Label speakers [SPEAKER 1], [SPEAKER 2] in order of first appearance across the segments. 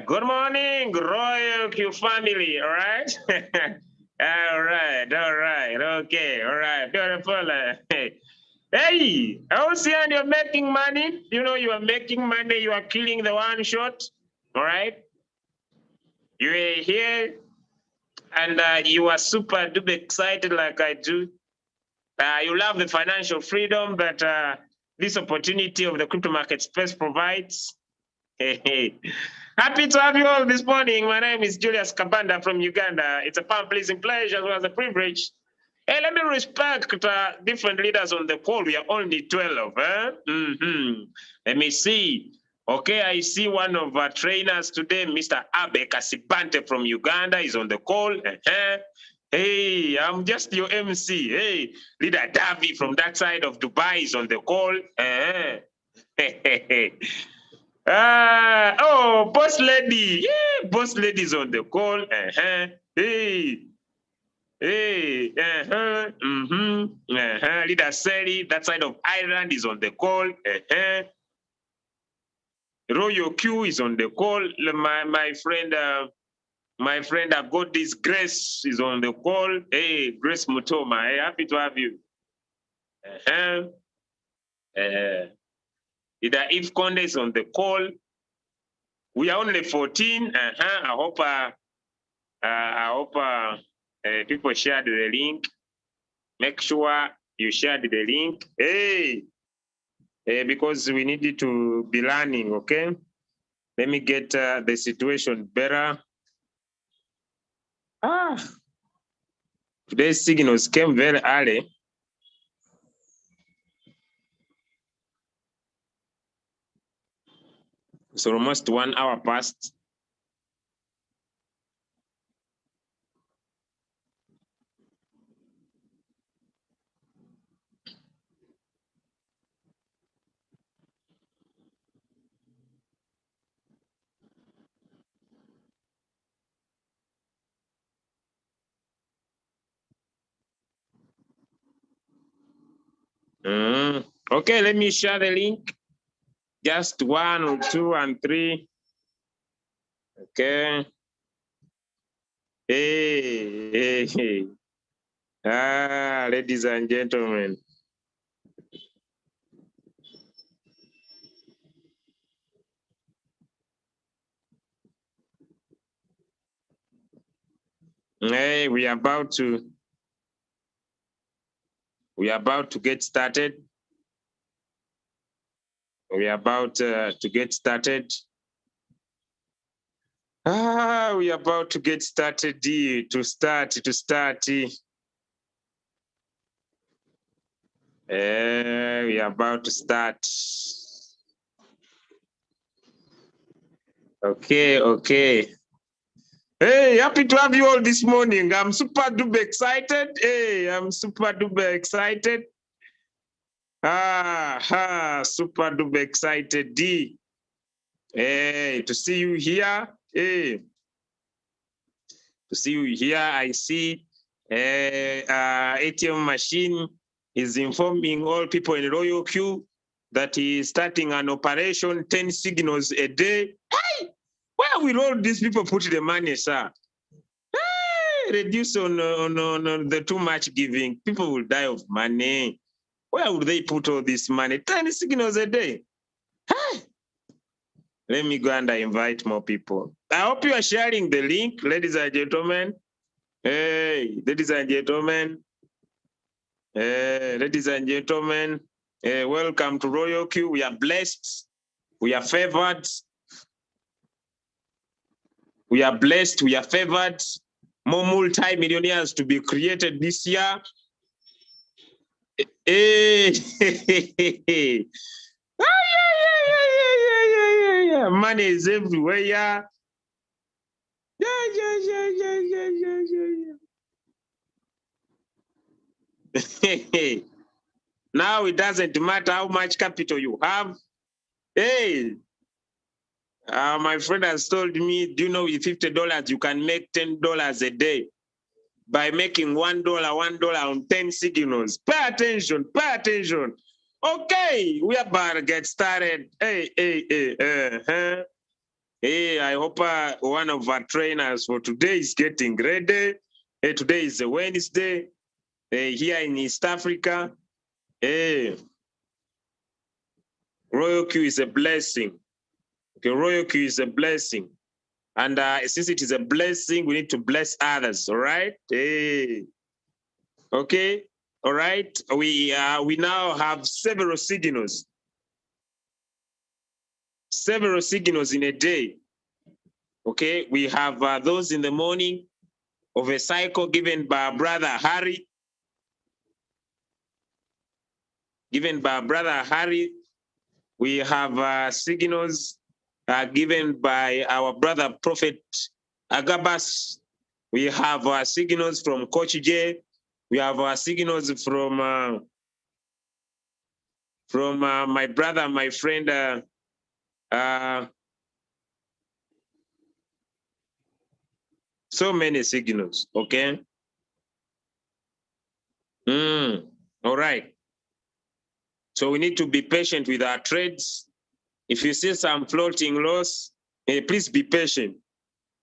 [SPEAKER 1] Good morning, Royal Q family, all right? All right, okay, all right, beautiful. Hey, Ocean, you're making money. You know, you are making money, you are killing the one shot, all right? You are here and you are super duper excited like I do. You love the financial freedom that this opportunity of the crypto market space provides. Happy to have you all this morning. My name is Julius Kabanda from Uganda. It's a fun, pleasing pleasure as well as a privilege. Hey, let me respect different leaders on the call. We are only 12. Let me see. Okay, I see one of our trainers today, Mr. Abe Kasibante from Uganda, is on the call. Hey, I'm just your MC. Hey, Leader Davi from that side of Dubai is on the call. Oh, boss lady. Yeah, boss lady is on the call. Hey. Hey, Leader Seri, that side of Ireland is on the call. Royal Q is on the call. My friend, I've got this Grace is on the call. Hey, Grace Mutoma, hey, happy to have you. Leader Eve Konde is on the call. We are only 14. I hope people shared the link. Make sure you shared the link. Hey, because we needed to be learning, okay? Let me get the situation better. Today's signals came very early. It's almost 1 hour past. Okay, let me share the link. Just 1 or 2 and 3. Okay. Hey. Ladies and gentlemen. Hey, we are about to get started. We are about to get started. We are about to get started. To start. We are about to start. Okay. Hey, happy to have you all this morning. I'm super duper excited. Hey, I'm super duper excited. Super duper excited. Hey, to see you here. Hey, See here, I see ATM machine is informing all people in Royal Q that he is starting an operation, 10 signals a day. Hey, where will all these people put the money, sir? Hey, reduce on the too much giving. People will die of money. Where would they put all this money? 10 signals a day. Hey. Let me go and invite more people. I hope you are sharing the link, ladies and gentlemen. Hey, ladies and gentlemen. Ladies and gentlemen, welcome to Royal Q. We are blessed. We are favored. We are blessed. We are favored. More multi-millionaires to be created this year. Hey. Yeah. Money is everywhere. Yeah. Now it doesn't matter how much capital you have. Hey, my friend has told me, do you know with $50 you can make $10 a day by making $1 on 10 signals. Pay attention, pay attention. Okay, we are about to get started. Hey. Hey, I hope one of our trainers for today is getting ready. Hey, today is a Wednesday here in East Africa. Hey, Royal Q is a blessing. Okay, Royal Q is a blessing. And since it is a blessing, we need to bless others, all right? Hey. Okay, all right. We now have several signals. Several signals in a day. Okay, we have those in the morning of a cycle given by Brother Harry. Given by Brother Harry. We have signals given by our brother Prophet Agabus. We have signals from Coach J. We have signals from my brother, my friend. So many signals, okay? All right. So we need to be patient with our trades. If you see some floating loss, please be patient.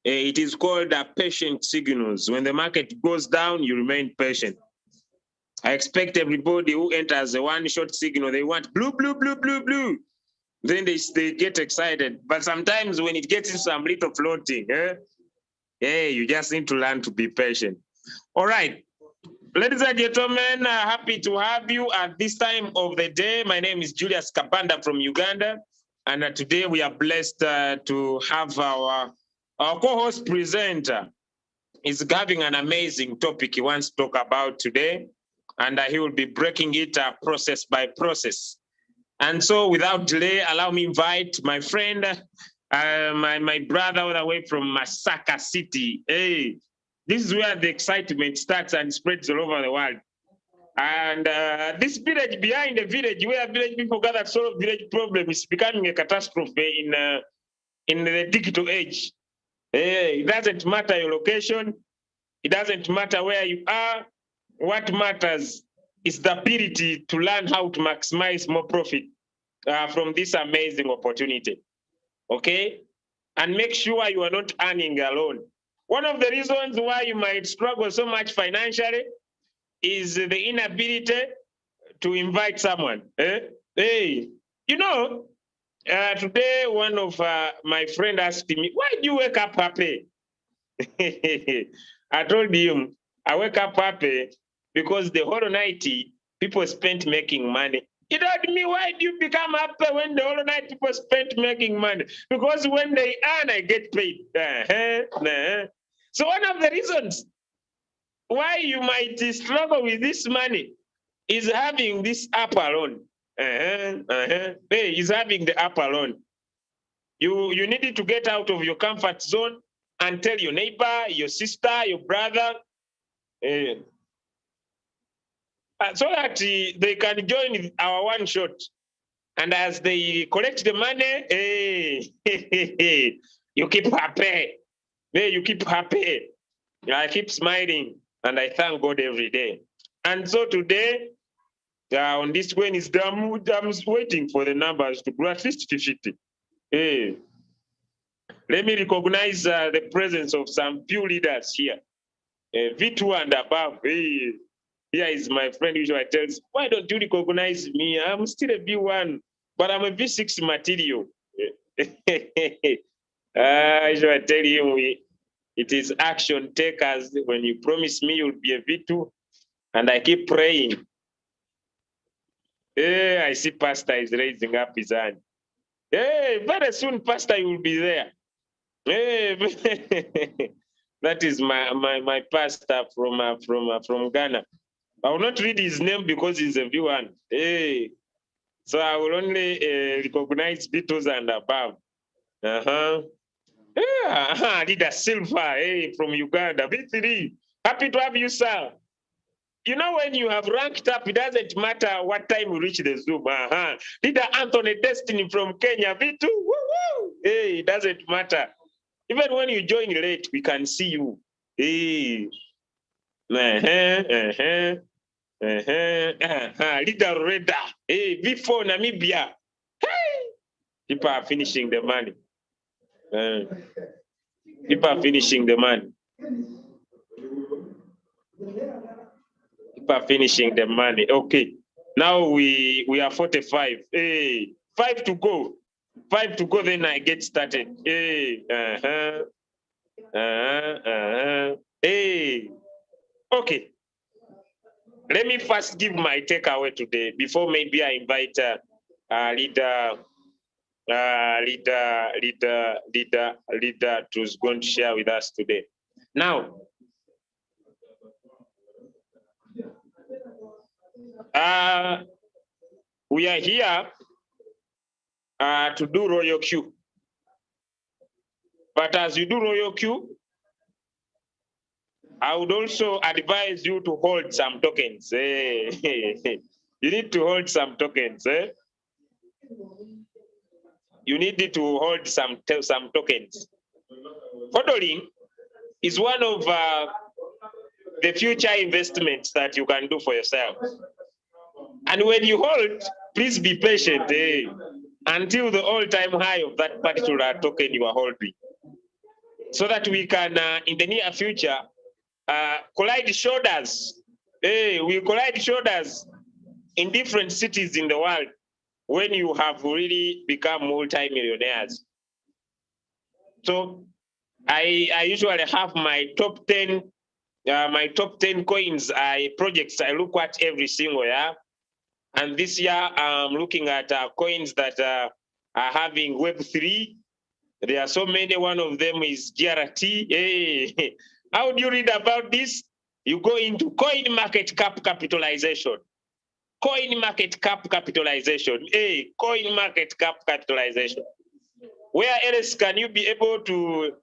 [SPEAKER 1] It is called patient signals. When the market goes down, you remain patient. I expect everybody who enters a one short signal, they want blue. Then they get excited. But sometimes when it gets into some little floating, hey, you just need to learn to be patient. All right. Ladies and gentlemen, happy to have you at this time of the day. My name is Julius Kabanda from Uganda. And today we are blessed to have our co-host presenter. He's having an amazing topic he wants to talk about today. And he will be breaking it process by process. And so without delay, allow me invite my friend, my brother all the way from Masaka City. Hey, this is where the excitement starts and spreads all over the world. And this village, behind the village, where village people gather to solve village problems, is becoming a catastrophe in the digital age. Hey, it doesn't matter your location. It doesn't matter where you are. What matters is the ability to learn how to maximize more profit from this amazing opportunity. Okay? And make sure you are not earning alone. One of the reasons why you might struggle so much financially is the inability to invite someone. Hey, you know, today one of my friend asked me, why do you wake up happy? I told him, I wake up happy because the whole night people spent making money. He told me, why do you become happy when the whole night people spent making money? Because when they earn, I get paid. So one of the reasons why you might struggle with this money is having this app alone. Hey, is having the app alone. You needed to get out of your comfort zone and tell your neighbor, your sister, your brother, so that they can join our one shot. And as they collect the money, hey, you keep happy. Hey, you keep happy. I keep smiling and I thank God every day. And so today, on this Wednesday, I'm waiting for the numbers to grow at least 50. Hey, let me recognize the presence of some few leaders here. V2 and above. Hey, here is my friend usually tells, why don't you recognize me? I'm still a V1, but I'm a V6 material. I usually tell him, it is action takers. When you promise me you'll be a V2, and I keep praying. Hey, I see Pastor is raising up his hand. Hey, very soon, Pastor, you will be there. Hey, that is my pastor from Ghana. I will not read his name because he's a V1. Hey, so I will only recognize V2s and above. Yeah, Leader Silver, hey, from Uganda. V3, happy to have you, sir. You know, when you have ranked up, it doesn't matter what time you reach the Zoom. Leader Anthony Destiny from Kenya, V2, woo-woo. Hey, it doesn't matter. Even when you join late, we can see you. Hey. Leader Reda. Hey, V4 Namibia. Hey. People are finishing the money. People are finishing the money. People are finishing the money. Okay. Now we are 45. Hey, 5 to go. 5 to go, then I get started. Hey, Hey, okay. Let me first give my takeaway today before maybe I invite leader who's going to share with us today. Now, we are here to do Royal Q. But as you do Royal Q, I would also advise you to hold some tokens. You need to hold some tokens. You need to hold some tokens. Hodling is one of the future investments that you can do for yourself. And when you hold, please be patient until the all-time high of that particular token you are holding, so that we can, in the near future, collide shoulders. We collide shoulders in different cities in the world when you have really become multi-millionaires. So I usually have my top 10 coins, projects I look at every single year. And this year I'm looking at coins that are having Web3. There are so many. One of them is GRT. Hey, how do you read about this? You go into coin market cap capitalization. Coin market cap capitalization. Hey, coin market cap capitalization. Where else can you be able to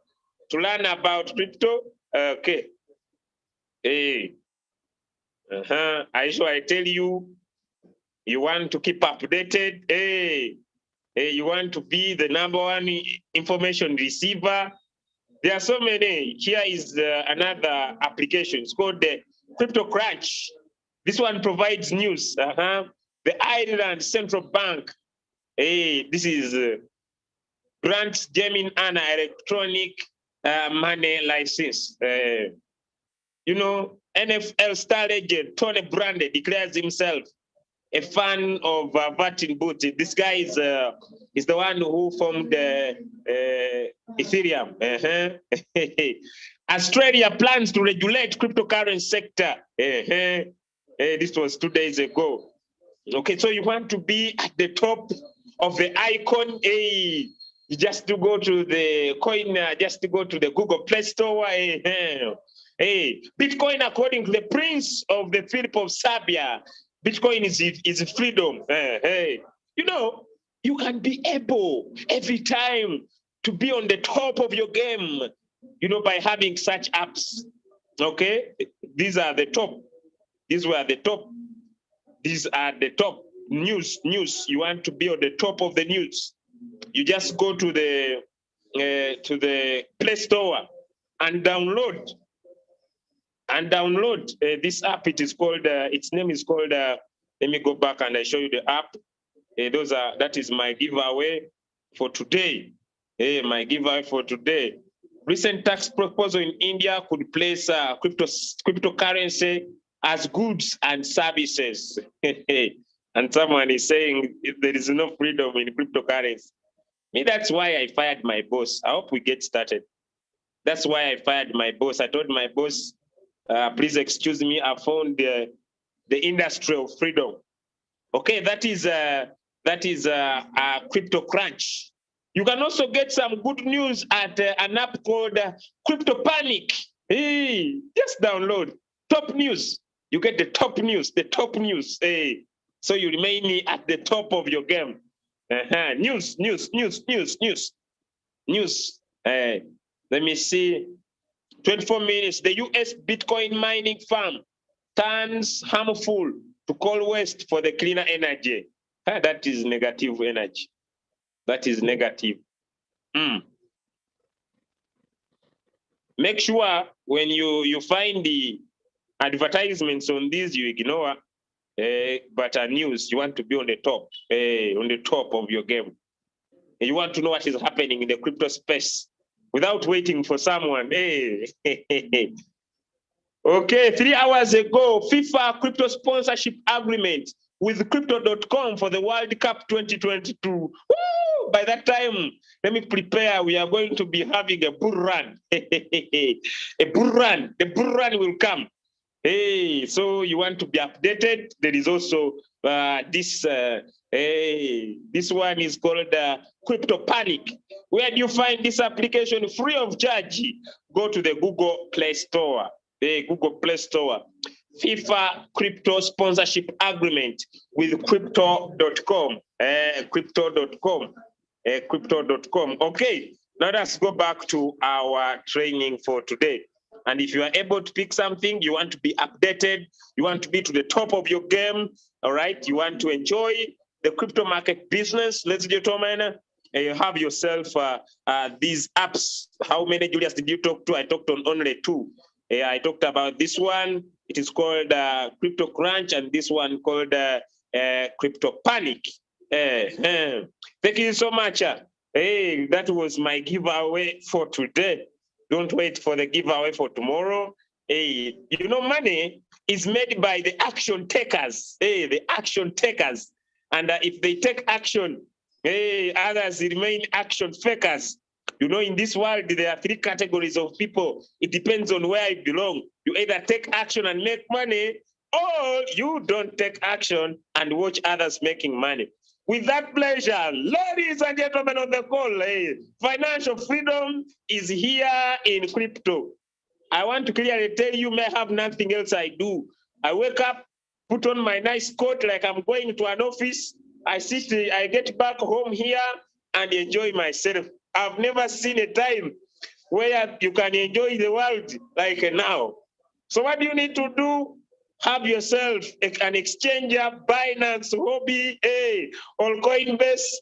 [SPEAKER 1] learn about crypto? Okay. Hey. I tell you, you want to keep updated. Hey, you want to be the #1 information receiver. There are so many. Here is another application. It's called the Crypto Crunch. This one provides news. The Ireland Central Bank. Hey, this is grants Gemin Anna electronic money license. You know, NFL star legend Tony Brande declares himself a fan of Martin Booty. This guy is the one who formed Ethereum. Australia plans to regulate cryptocurrency sector. This was 2 days ago. Okay, so you want to be at the top of the icon. You just to go to the coin, just to go to the Google Play Store. Bitcoin, according to the Prince of the Philip of Serbia, Bitcoin is freedom. You know, you can be able every time to be on the top of your game, you know, by having such apps. Okay, these are the top. These were the top. These are the top news. You want to be on the top of the news. You just go to the Play Store and download and download this app. It is called, its name is called, let me go back and I show you the app. That is my giveaway for today. My giveaway for today. Recent tax proposal in India could place cryptocurrency as goods and services. And someone is saying there is no freedom in cryptocurrency. Me, that's why I fired my boss. I hope we get started. That's why I fired my boss. I told my boss, please excuse me, I found the industry of freedom. Okay, that is Crypto Crunch. You can also get some good news at an app called Crypto Panic. Hey, just download top news. You get the top news, Hey, so you remain at the top of your game. News. Let me see. 24 minutes. The US Bitcoin mining farm turns harmful to coal waste for the cleaner energy. That is negative energy. That is negative. Make sure when you find the advertisements on these, you ignore. But news, you want to be on the top of your game. You want to know what is happening in the crypto space without waiting for someone. Okay, 3 hours ago, FIFA crypto sponsorship agreement with Crypto.com for the World Cup 2022. Woo! By that time, let me prepare. We are going to be having a bull run. A bull run. The bull run will come. Hey, so you want to be updated? There is also this one is called Crypto Panic. Where do you find this application free of charge? Go to the Google Play Store. The Google Play Store. FIFA crypto sponsorship agreement with Crypto.com. Crypto.com. Crypto.com. Okay, now let's go back to our training for today. And if you are able to pick something, you want to be updated, you want to be to the top of your game, all right? You want to enjoy the crypto market business, ladies and gentlemen, you have yourself these apps. How many, Julius, did you talk to? I talked on only 2. I talked about this one. It is called Crypto Crunch, and this one called Crypto Panic. Thank you so much. Hey, that was my giveaway for today. Don't wait for the giveaway for tomorrow. Hey, you know, money is made by the action takers. Hey, the action takers. And if they take action, hey, others remain action fakers. You know, in this world, there are 3 categories of people. It depends on where you belong. You either take action and make money, or you don't take action and watch others making money. With that pleasure, ladies and gentlemen on the call, financial freedom is here in crypto. I want to clearly tell you, may have nothing else I do. I wake up, put on my nice coat like I'm going to an office. I get back home here and enjoy myself. I've never seen a time where you can enjoy the world like now. So what do you need to do? Have yourself an exchanger, Binance, Hobby, or Coinbase.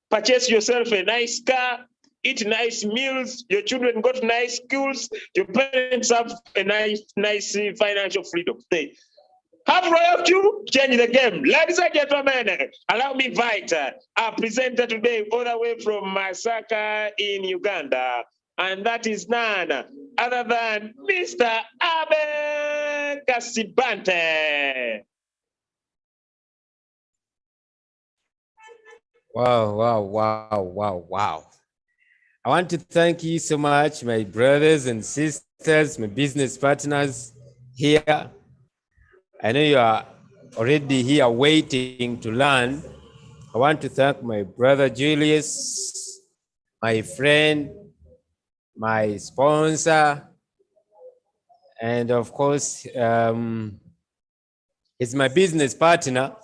[SPEAKER 1] Purchase yourself a nice car, eat nice meals, your children got nice schools, your parents have a nice financial freedom. Have royalty, change the game. Ladies and gentlemen, allow me invite our presenter today all the way from Masaka in Uganda. And that is none other than Mr. Abe Kasibante.
[SPEAKER 2] Wow. I want to thank you so much, my brothers and sisters, my business partners here. I know you are already here waiting to learn. I want to thank my brother Julius, my friend, my sponsor, and of course, he's my business partner.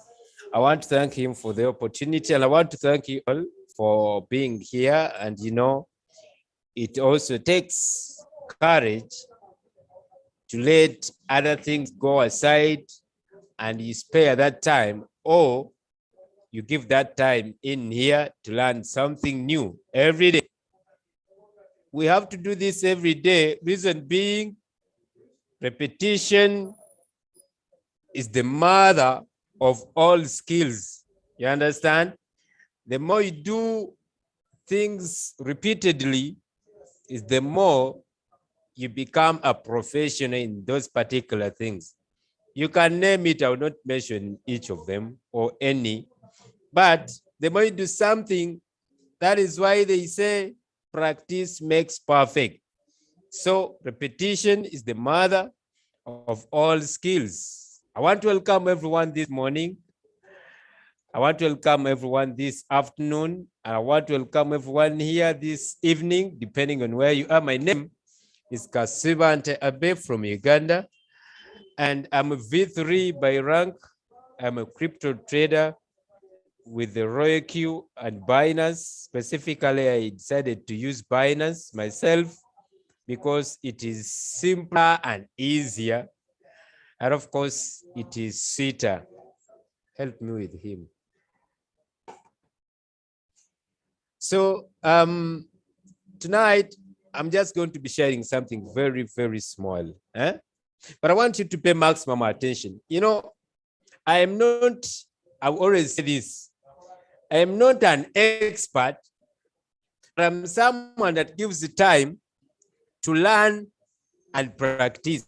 [SPEAKER 2] I want to thank him for the opportunity, and I want to thank you all for being here. And you know, it also takes courage to let other things go aside and you spare that time, or you give that time in here to learn something new every day. We have to do this every day. Reason being, Repetition is the mother of all skills. You understand? The more you do things repeatedly, is the more you become a professional in those particular things. You can name it, I will not mention each of them or any, but the more you do something, that is why they say practice makes perfect. So repetition is the mother of all skills. I want to welcome everyone this morning. I want to welcome everyone this afternoon. And I want to welcome everyone here this evening, depending on where you are. My name is Kasibante Abe from Uganda, and I'm a V3 by rank. I'm a crypto trader with the Royal Q and Binance. Specifically, I decided to use Binance myself because it is simpler and easier. And of course, it is sweeter. Help me with him. So tonight, I'm just going to be sharing something very, very small. But I want you to pay maximum attention. You know, I always say this, I am not an expert, but I'm someone that gives the time to learn and practice.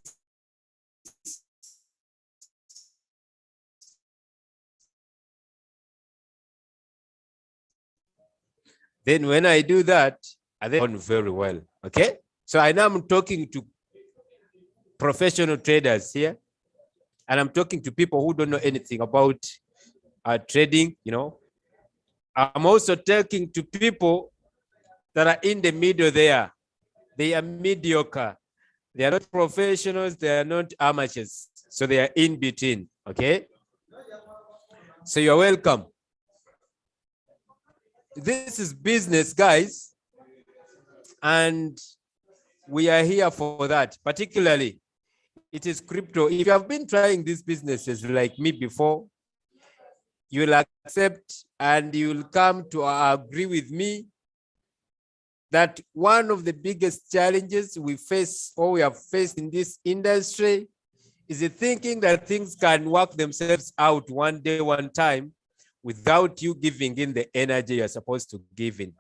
[SPEAKER 2] Then when I do that, I then very well, okay? So I know I'm talking to professional traders here, and I'm talking to people who don't know anything about trading, you know. I'm also talking to people that are in the middle there. They are mediocre. They are not professionals, they are not amateurs. So they are in between, okay? So you're welcome. This is business, guys, and we are here for that. Particularly, it is crypto. If you have been trying these businesses like me before, you will accept and you will come to agree with me that one of the biggest challenges we face or we have faced in this industry is the thinking that things can work themselves out one day, one time, without you giving in the energy you're supposed to give in.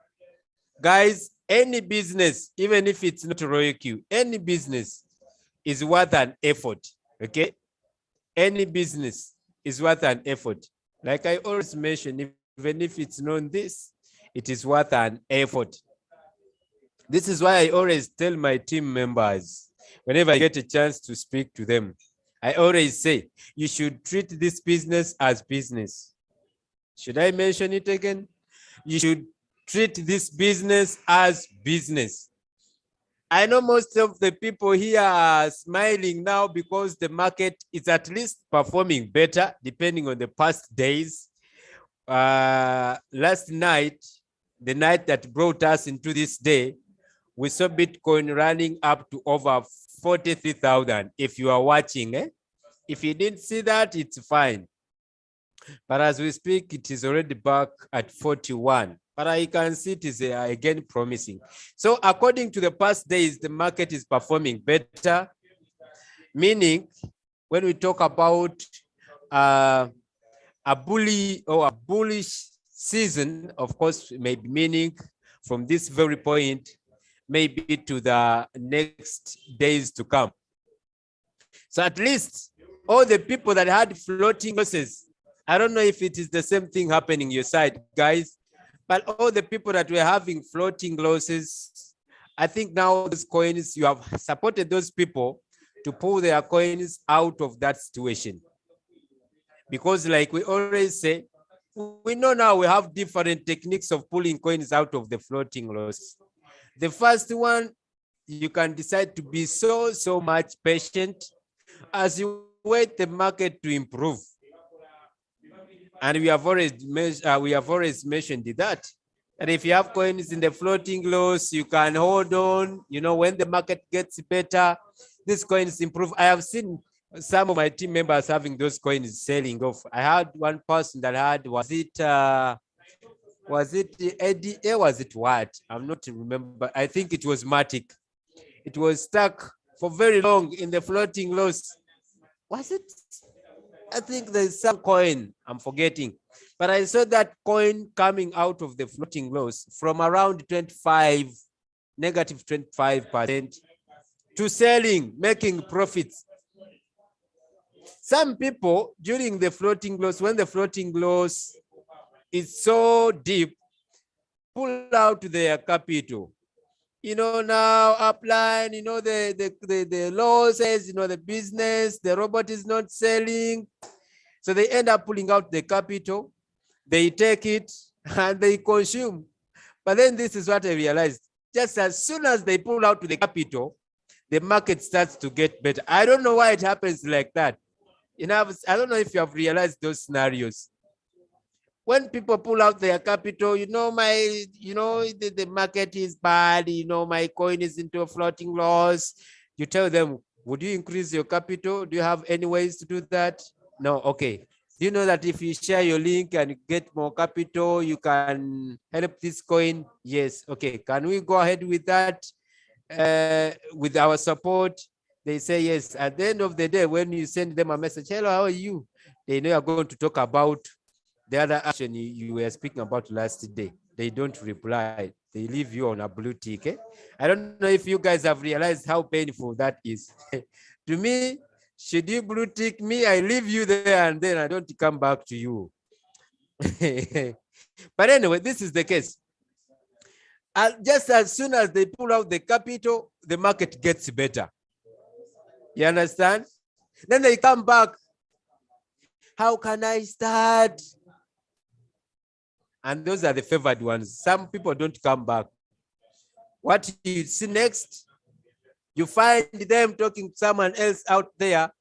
[SPEAKER 2] Guys, any business, even if it's not Royal Q, any business is worth an effort, okay? Any business is worth an effort. Like I always mention, even if it's known this, it is worth an effort. This is why I always tell my team members, whenever I get a chance to speak to them, I always say, you should treat this business as business. Should I mention it again? You should treat this business as business. I know most of the people here are smiling now because the market is at least performing better depending on the past days. Last night, the night that brought us into this day, we saw Bitcoin running up to over 43,000. If you are watching, if you didn't see that, it's fine. But as we speak, it is already back at 41. But I can see it is again promising. So according to the past days, the market is performing better, meaning when we talk about a bullish season, of course, maybe meaning from this very point, maybe to the next days to come. So at least all the people that had floating losses, I don't know if it is the same thing happening your side, guys, but all the people that were having floating losses, I think now those coins, you have supported those people to pull their coins out of that situation. Because like we always say, we know now we have different techniques of pulling coins out of the floating loss. The first one, you can decide to be so much patient as you wait the market to improve. And we have always mentioned that. And if you have coins in the floating loss, you can hold on. You know, when the market gets better, these coins improve. I have seen some of my team members having those coins selling off. I had one person that had, was it ADA? Was it what? I'm not remember. I think it was Matic. It was stuck for very long in the floating loss. Was it? I think there's some coin, I'm forgetting. But I saw that coin coming out of the floating loss from around 25, negative 25% to selling, making profits. Some people during the floating loss, when the floating loss is so deep, pull out their capital. You know, now upline, you know, the law says, you know, the business, the robot is not selling. So they end up pulling out the capital, they take it and they consume. But then this is what I realized. Just as soon as they pull out the capital, the market starts to get better. I don't know why it happens like that. You know, I don't know if you have realized those scenarios. When people pull out their capital, you know, the market is bad, you know, my coin is into a floating loss. You tell them, would you increase your capital? Do you have any ways to do that? No, okay. Do you know that if you share your link and get more capital, you can help this coin? Yes, okay. Can we go ahead with that with our support? They say yes. At the end of the day, when you send them a message, hello, how are you? They know you're going to talk about the other action you were speaking about last day. They don't reply. They leave you on a blue tick. Eh? I don't know if you guys have realized how painful that is. To me, should you blue tick me, I leave you there and then I don't come back to you. But anyway, this is the case. Just as soon as they pull out the capital, the market gets better. You understand? Then they come back. How can I start? And those are the favored ones. Some people don't come back. What you see next, you find them talking to someone else out there.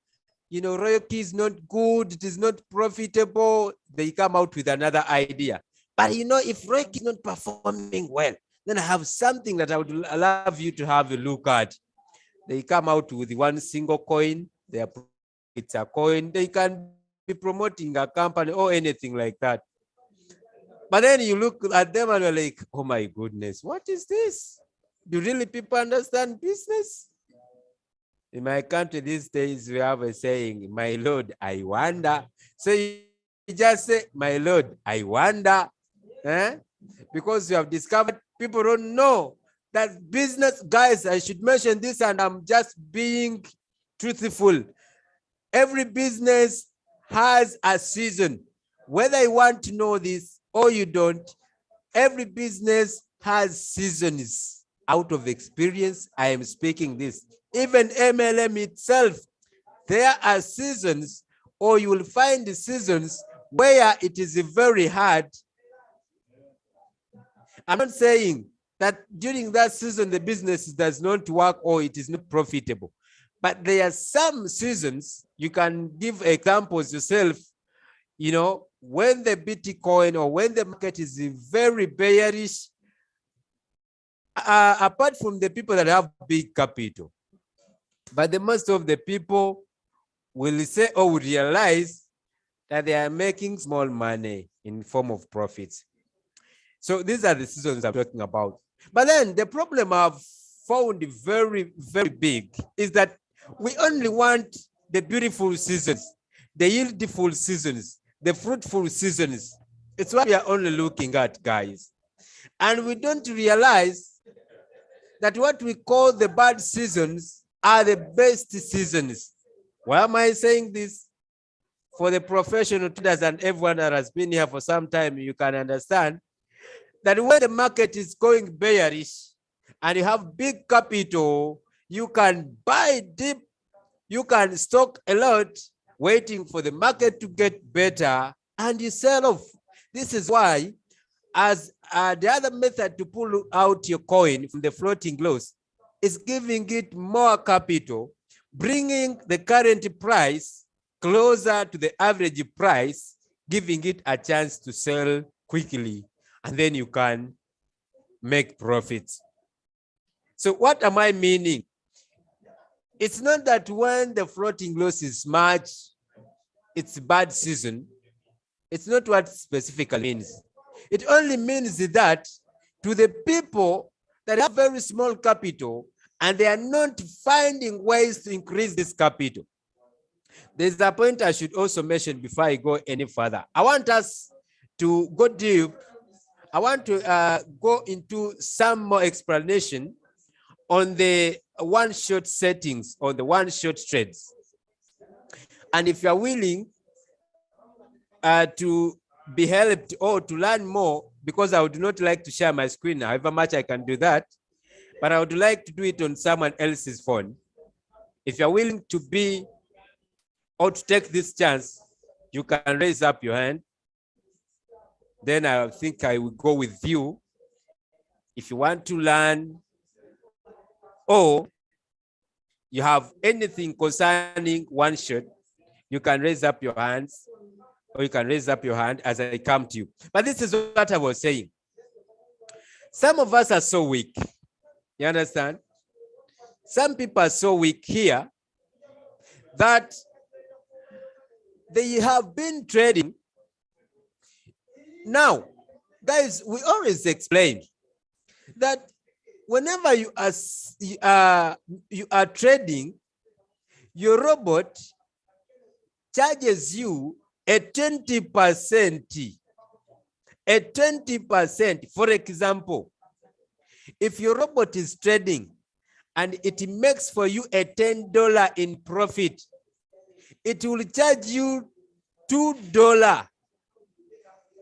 [SPEAKER 2] You know, royalty is not good. It is not profitable. They come out with another idea. But you know, if royalty is not performing well, then I have something that I would love you to have a look at. They come out with one single coin. It's a coin. They can be promoting a company or anything like that. But then you look at them and you're like, oh my goodness, what is this? Do really people understand business? In my country these days, we have a saying, my Lord, I wonder. So you just say, my Lord, I wonder. Eh? Because you have discovered people don't know that business, guys, I should mention this and I'm just being truthful. Every business has a season. Whether you want to know this or you don't, every business has seasons. Out of experience, I am speaking this. Even MLM itself, there are seasons, or you will find the seasons where it is very hard. I'm not saying that during that season, the business does not work or it is not profitable. But there are some seasons, you can give examples yourself, you know, when the Bitcoin or when the market is very bearish, apart from the people that have big capital, but the most of the people will say or will realize that they are making small money in form of profits. So these are the seasons I'm talking about. But then the problem I've found very, very big is that we only want the beautiful seasons, the yieldful seasons, the fruitful seasons. It's what we are only looking at, guys. And we don't realize that what we call the bad seasons are the best seasons. Why am I saying this? For the professional traders and everyone that has been here for some time, you can understand that when the market is going bearish and you have big capital, you can buy deep, you can stock a lot, waiting for the market to get better, and you sell off. This is why, as the other method to pull out your coin from the floating loss is giving it more capital, bringing the current price closer to the average price, giving it a chance to sell quickly, and then you can make profits. So what am I meaning? It's not that when the floating loss is much, it's bad season. It's not what specifically means. It only means that to the people that have very small capital and they are not finding ways to increase this capital. There's a point I should also mention before I go any further. I want us to go deep. I want to go into some more explanation on the one-shot settings or the one-shot trades. And if you're willing to be helped or to learn more, because I would not like to share my screen, however much I can do that, but I would like to do it on someone else's phone. If you're willing to be or to take this chance, you can raise up your hand. Then I think I will go with you. If you want to learn or you have anything concerning one shot, you can raise up your hands, or you can raise up your hand as I come to you. But this is what I was saying. Some of us are so weak. You understand? Some people are so weak here that they have been trading. Now, guys, we always explain that whenever you are trading, your robot charges you a 20%. A 20%. For example, if your robot is trading and it makes for you a $10 in profit, it will charge you $2.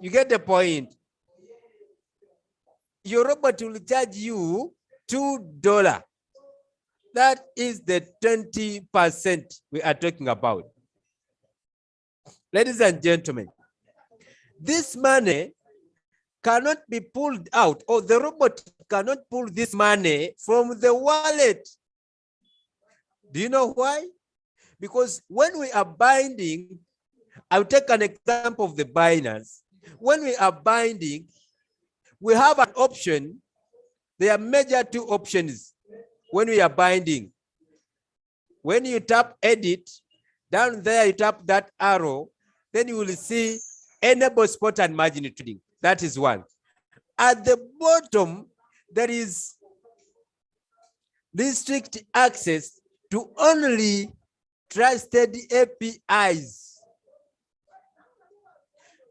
[SPEAKER 2] You get the point? Your robot will charge you $2. That is the 20% we are talking about. Ladies and gentlemen, this money cannot be pulled out, or the robot cannot pull this money from the wallet. Do you know why? Because when we are binding, I'll take an example of the Binance. When we are binding, we have an option. There are major two options when we are binding. When you tap edit, down there you tap that arrow, then you will see enable spot and margin trading. That is one. At the bottom, there is restrict access to only trusted APIs.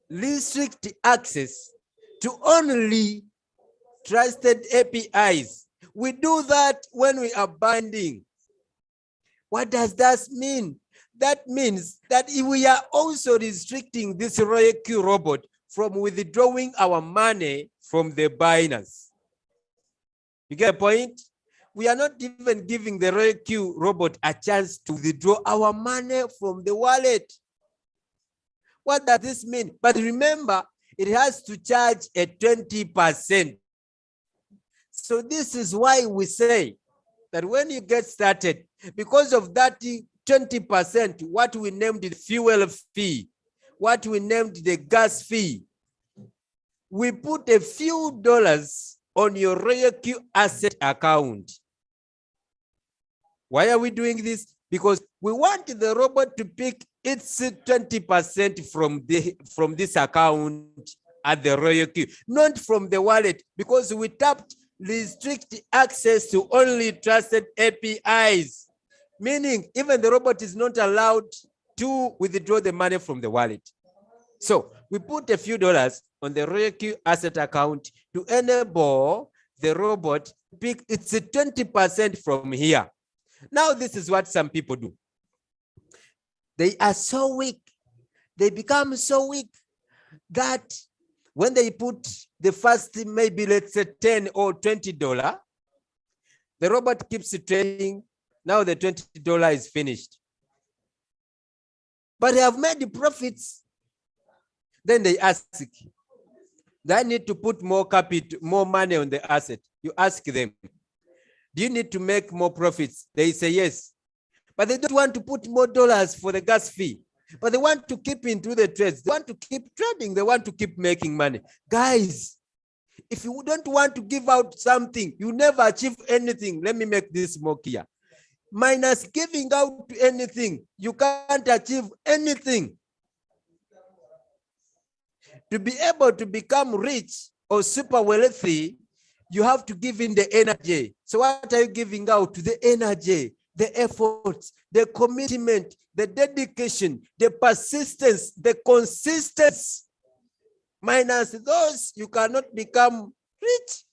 [SPEAKER 2] Restrict access to only trusted APIs. We do that when we are binding. What does that mean? That means that we are also restricting this RoyalQ robot from withdrawing our money from the Binance. You get a point? We are not even giving the RoyalQ robot a chance to withdraw our money from the wallet. What does this mean? But remember, it has to charge a 20%. So this is why we say that when you get started, because of that 20%, what we named the fuel fee, what we named the gas fee, we put a few dollars on your RoyalQ asset account. Why are we doing this? Because we want the robot to pick its 20% from this account at the RoyalQ, not from the wallet, because we tapped restrict access to only trusted APIs, meaning even the robot is not allowed to withdraw the money from the wallet. So we put a few dollars on the RoyalQ asset account to enable the robot to pick its 20% from here. Now, this is what some people do. They are so weak. They become so weak that when they put the first, maybe let's say $10 or $20, the robot keeps trading. Now the $20 is finished. But they have made the profits. Then they ask, do I need to put more capital, more money on the asset? You ask them, do you need to make more profits? They say yes. But they don't want to put more dollars for the gas fee. But they want to keep into the trades. They want to keep trading. They want to keep making money. Guys, if you don't want to give out something, you never achieve anything. Let me make this more clear. Minus giving out anything, you can't achieve anything. To be able to become rich or super wealthy, you have to give in the energy. So what are you giving out? The energy, the efforts, the commitment, the dedication, the persistence, the consistency. Minus those, you cannot become rich.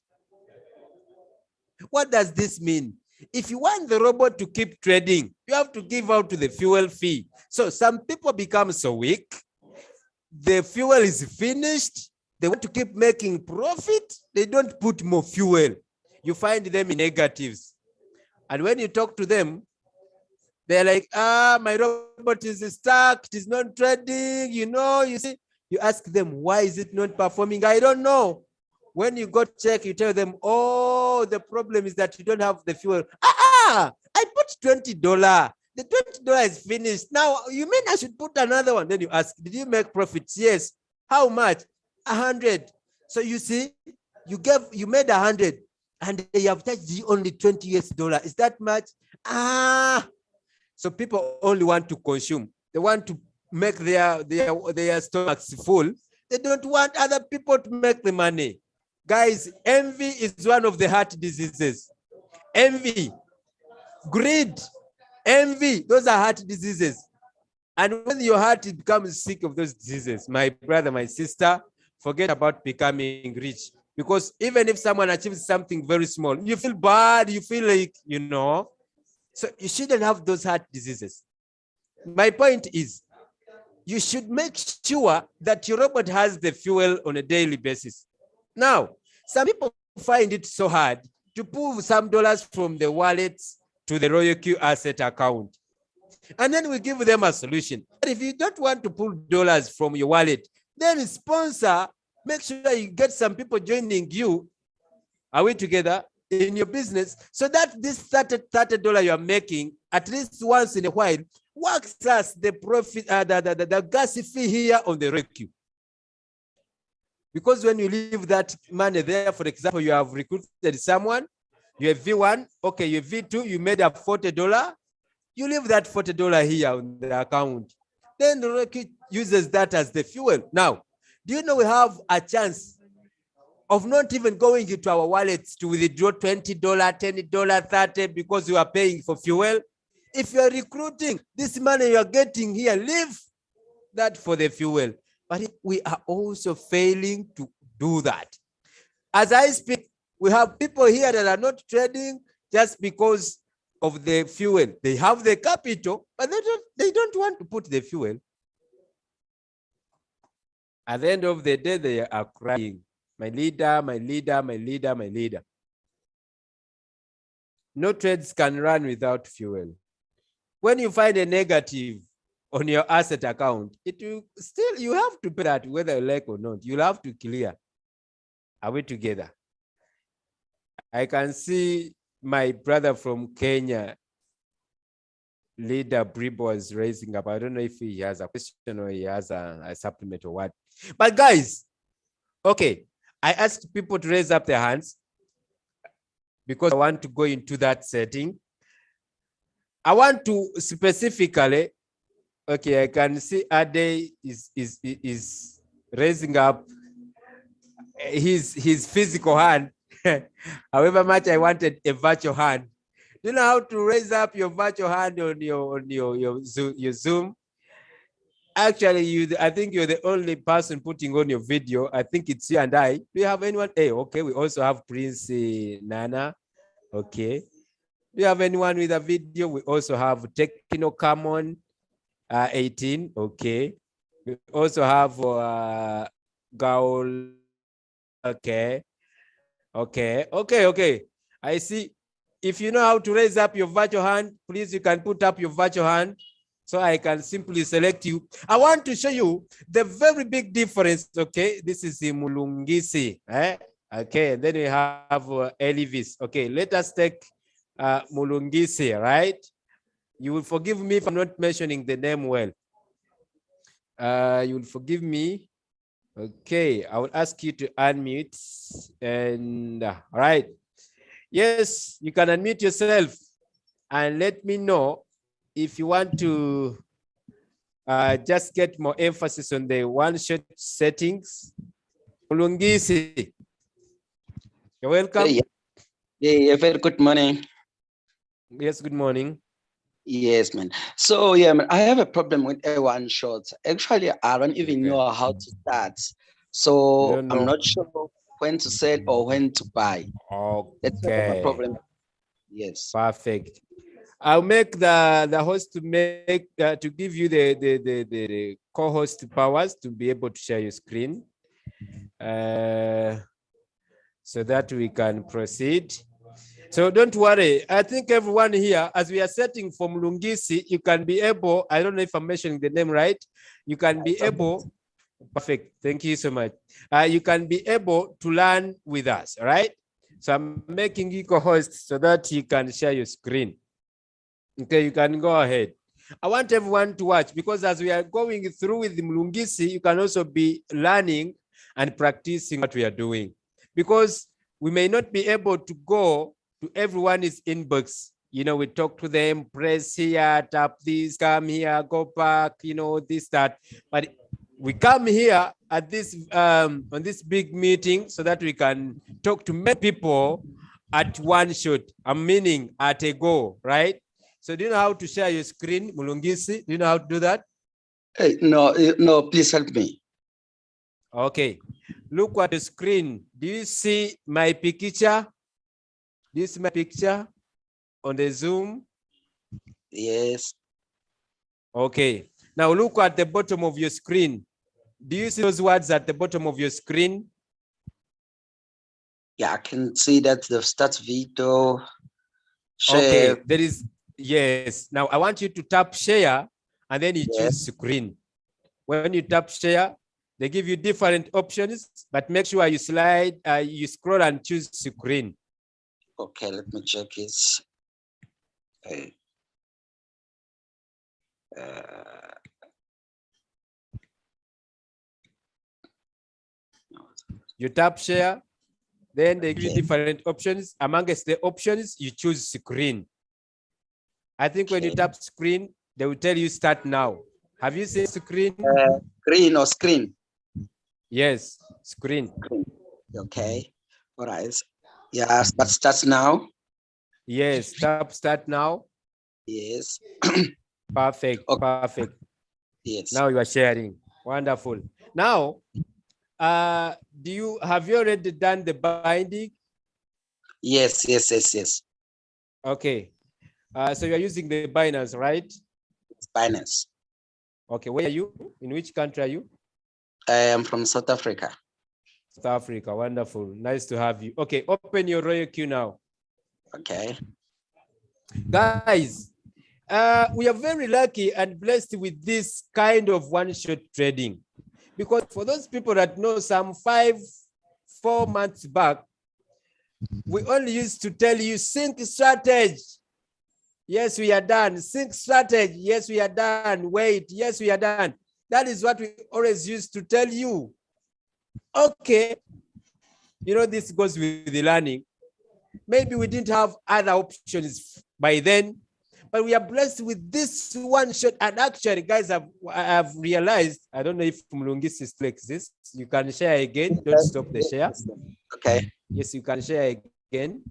[SPEAKER 2] What does this mean? If you want the robot to keep trading, you have to give out to the fuel fee. So some people become so weak, the fuel is finished, they want to keep making profit, they don't put more fuel. You find them in negatives. And when you talk to them, they're like, my robot is stuck, it is not trading, you see. You ask them, why is it not performing? I don't know. When you go check, you tell them, oh, the problem is that you don't have the fuel. I put $20. The $20 is finished. Now, you mean I should put another one? Then you ask, did you make profits? Yes. How much? 100. So you see, you made 100 and they have charged you only $20. Is that much? So people only want to consume. They want to make their stomachs full. They don't want other people to make the money. Guys, envy is one of the heart diseases. Envy, greed, envy, those are heart diseases. And when your heart becomes sick of those diseases, my brother, my sister, forget about becoming rich. Because even if someone achieves something very small, you feel bad, you feel like, so you shouldn't have those heart diseases. My point is, you should make sure that your robot has the fuel on a daily basis. Now, some people find it so hard to pull some dollars from the wallets to the Royal Q asset account. And then we give them a solution. But if you don't want to pull dollars from your wallet, then sponsor, make sure you get some people joining you. Are we together? In your business, so that this $30 you are making, at least once in a while, works as the profit, the gas fee here on the rescue. Because when you leave that money there, for example, you have recruited someone, you have V1, okay, you have V2, you made a $40, you leave that $40 here on the account. Then the rescue uses that as the fuel. Now, do you know we have a chance of not even going into our wallets to withdraw $20, $10, $30 because you are paying for fuel? If you are recruiting, this money you are getting here, leave that for the fuel. But we are also failing to do that. As I speak, we have people here that are not trading just because of the fuel. They have the capital, but they don't want to put the fuel. At the end of the day, they are crying. My leader, my leader, my leader, my leader. No trades can run without fuel. When you find a negative on your asset account, it will still, you have to pay that whether you like or not. You'll have to clear. Are we together? I can see my brother from Kenya, leader Bribo, is raising up. I don't know if he has a question or he has a supplement or what. But guys, okay. I asked people to raise up their hands because I want to go into that setting. I want to specifically, okay, I can see Ade is raising up his physical hand. However much I wanted a virtual hand. Do you know how to raise up your virtual hand on your Zoom? Actually, I think you're the only person putting on your video. I think it's you and I. Do you have anyone? Hey, okay, we also have Prince Nana. Okay. Do you have anyone with a video? We also have Techno Common 18. Okay. We also have Gaul. Okay. Okay. I see. If you know how to raise up your virtual hand, please, you can put up your virtual hand. So I can simply select you. I want to show you the very big difference. Okay, this is Mulungisi. Okay, and then we have Elvis. Okay, let us take Mulungisi, right? You will forgive me if I'm not mentioning the name well. You will forgive me. Okay, I will ask you to unmute. And all right. Yes, you can unmute yourself and let me know if you want to just get more emphasis on the one-shot settings. Mulungisi, You're welcome.
[SPEAKER 3] Yeah, very good morning.
[SPEAKER 2] Yes, good morning.
[SPEAKER 3] Yes, man. So yeah, man, I have a problem with a one shot. Actually, I don't even
[SPEAKER 2] Okay.
[SPEAKER 3] know how to start.
[SPEAKER 2] You
[SPEAKER 3] So
[SPEAKER 2] don't know.
[SPEAKER 3] I'm not sure when to sell or when to buy. That's my
[SPEAKER 2] Okay.
[SPEAKER 3] problem. Yes.
[SPEAKER 2] Perfect. I'll make the host to make to give you the co-host powers to be able to share your screen, so that we can proceed. So don't worry. I think everyone here, as we are setting for Mulungisi, you can be able. I don't know if I'm mentioning the name right. You can be able. Perfect. Thank you so much. You can be able to learn with us. All right. So I'm making you co-host so that you can share your screen. Okay, you can go ahead. I want everyone to watch, because as we are going through with the Mulungisi, you can also be learning and practicing what we are doing, because we may not be able to go to everyone's inbox. You know, we talk to them, press here, tap this, come here, go back, you know, this, that. But we come here at this on this big meeting so that we can talk to many people at one shot. I'm meaning at a go, right? So do you know how to share your screen, Mulungisi? Do you know how to do that?
[SPEAKER 3] Hey, no, please help me.
[SPEAKER 2] Okay. Look at the screen. Do you see my picture? Do you see my picture on the Zoom?
[SPEAKER 3] Yes.
[SPEAKER 2] Okay. Now look at the bottom of your screen. Do you see those words at the bottom of your screen?
[SPEAKER 3] Yeah, I can see that the start video. Share.
[SPEAKER 2] Okay. There is, yes. Now I want you to tap share and then you choose screen. When you tap share, they give you different options, but make sure you slide, you scroll and choose screen.
[SPEAKER 3] Okay, let me check it.
[SPEAKER 2] You tap share, then they give you different options. Amongst the options, you choose screen. I think when you tap screen, they will tell you start now. Have you seen screen?
[SPEAKER 3] Screen or screen?
[SPEAKER 2] Yes, screen.
[SPEAKER 3] Okay. All right. Yeah, but starts now.
[SPEAKER 2] Yes, tap start now.
[SPEAKER 3] Yes.
[SPEAKER 2] Perfect,
[SPEAKER 3] Okay.
[SPEAKER 2] perfect.
[SPEAKER 3] Yes.
[SPEAKER 2] Now you are sharing. Wonderful. Now, have you already done the binding?
[SPEAKER 3] Yes.
[SPEAKER 2] Okay. So you're using the Binance, right?
[SPEAKER 3] Binance.
[SPEAKER 2] Okay, where are you? In which country are you?
[SPEAKER 3] I am from South Africa.
[SPEAKER 2] South Africa, wonderful. Nice to have you. Okay, open your Royal Q now.
[SPEAKER 3] Okay.
[SPEAKER 2] Guys, we are very lucky and blessed with this kind of one-shot trading, because for those people that know, some 4 months back, we only used to tell you sync strategy. Yes, we are done. Sync strategy. Yes, we are done. Wait. Yes, we are done. That is what we always used to tell you. Okay. You know, this goes with the learning. Maybe we didn't have other options by then, but we are blessed with this one shot. And actually, guys, I've realized, I don't know if Mulungisi still exists. You can share again. Don't stop the share.
[SPEAKER 3] Okay.
[SPEAKER 2] Yes, you can share again.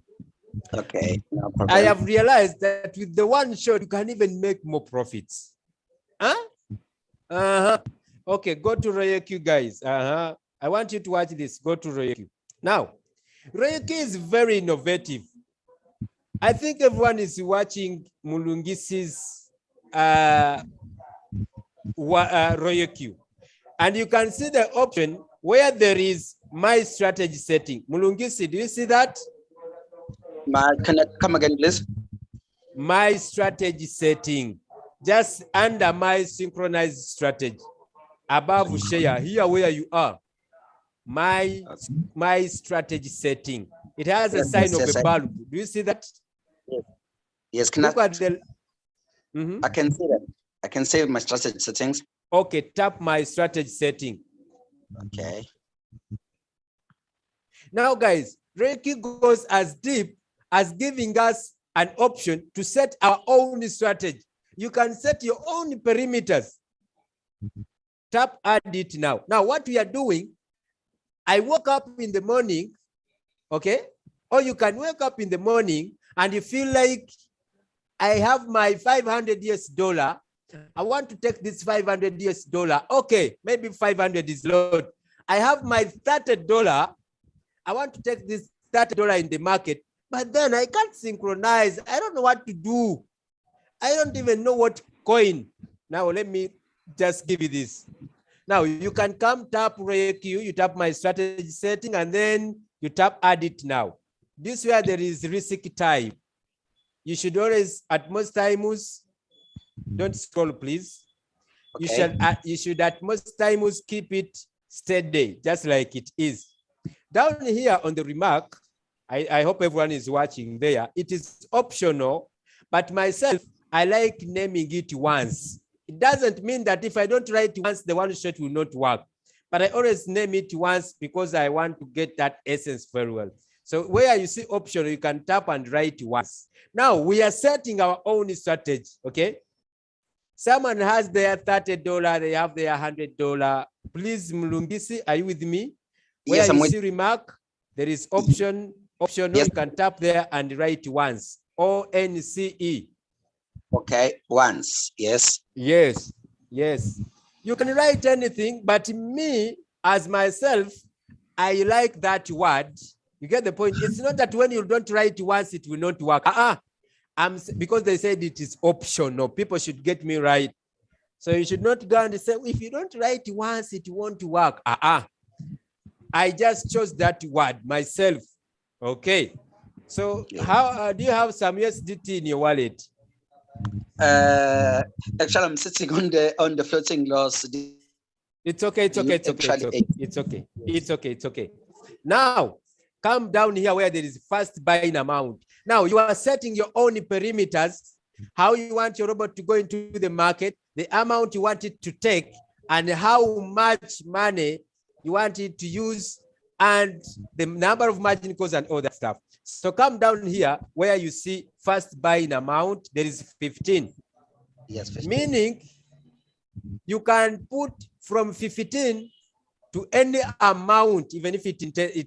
[SPEAKER 3] Okay. No problem.
[SPEAKER 2] I have realized that with the one shot, you can even make more profits. Huh? Okay, go to Royal Q, guys. I want you to watch this. Go to Royal Q. Now, Royal Q is very innovative. I think everyone is watching Mulungisi's Royal Q. And you can see the option where there is my strategy setting. Mulungisi, do you see that?
[SPEAKER 3] Can I come again, please?
[SPEAKER 2] My strategy setting, just under my synchronized strategy, above share, here where you are, my strategy setting. It has a sign of a bulb. Do you see that?
[SPEAKER 3] Yes.
[SPEAKER 2] Look at the.
[SPEAKER 3] I can see that. I can save my strategy settings.
[SPEAKER 2] Okay, tap my strategy setting.
[SPEAKER 3] Okay.
[SPEAKER 2] Now, guys, Reiki goes as deep as giving us an option to set our own strategy. You can set your own perimeters. Tap add it now. Now, what we are doing, I woke up in the morning, okay? Or you can wake up in the morning and you feel like, I have my $500. I want to take this $500. Okay, maybe 500 is low. I have my $30. I want to take this $30 in the market, but then I can't synchronize. I don't know what to do. I don't even know what coin. Now, let me just give you this. Now, you can come tap RoyalQ, you tap my strategy setting, and then you tap add it now. This where there is risk type. You should always, at most times, don't scroll, please.
[SPEAKER 3] Okay.
[SPEAKER 2] You should at most times keep it steady, just like it is. Down here on the remark, I hope everyone is watching there. It is optional, but myself, I like naming it once. It doesn't mean that if I don't write once, the one shot will not work. But I always name it once because I want to get that essence very well. So where you see optional, you can tap and write once. Now we are setting our own strategy, okay? Someone has their $30, they have their $100. Please, Mlungisi, are you with me? Where
[SPEAKER 3] Yes, I'm
[SPEAKER 2] you
[SPEAKER 3] with
[SPEAKER 2] see remark, there is optional,
[SPEAKER 3] Yes.
[SPEAKER 2] you can tap there and write once, ONCE.
[SPEAKER 3] Okay, once, yes.
[SPEAKER 2] Yes, yes. You can write anything, but me, as myself, I like that word. You get the point? It's not that when you don't write once, it will not work. Because they said it is optional. People should get me right. So you should not go and say, if you don't write once, it won't work. I just chose that word myself. Okay. So how do you have some USDT in your wallet?
[SPEAKER 3] Actually, I'm sitting on the floating loss.
[SPEAKER 2] It's okay. It's okay. Now, come down here where there is first buying amount. Now, you are setting your own perimeters, how you want your robot to go into the market, the amount you want it to take, and how much money you want it to use, and the number of margin calls and all that stuff. So come down here where you see first buying amount, there is 15.
[SPEAKER 3] Yes, 15.
[SPEAKER 2] Meaning you can put from 15 to any amount, even if it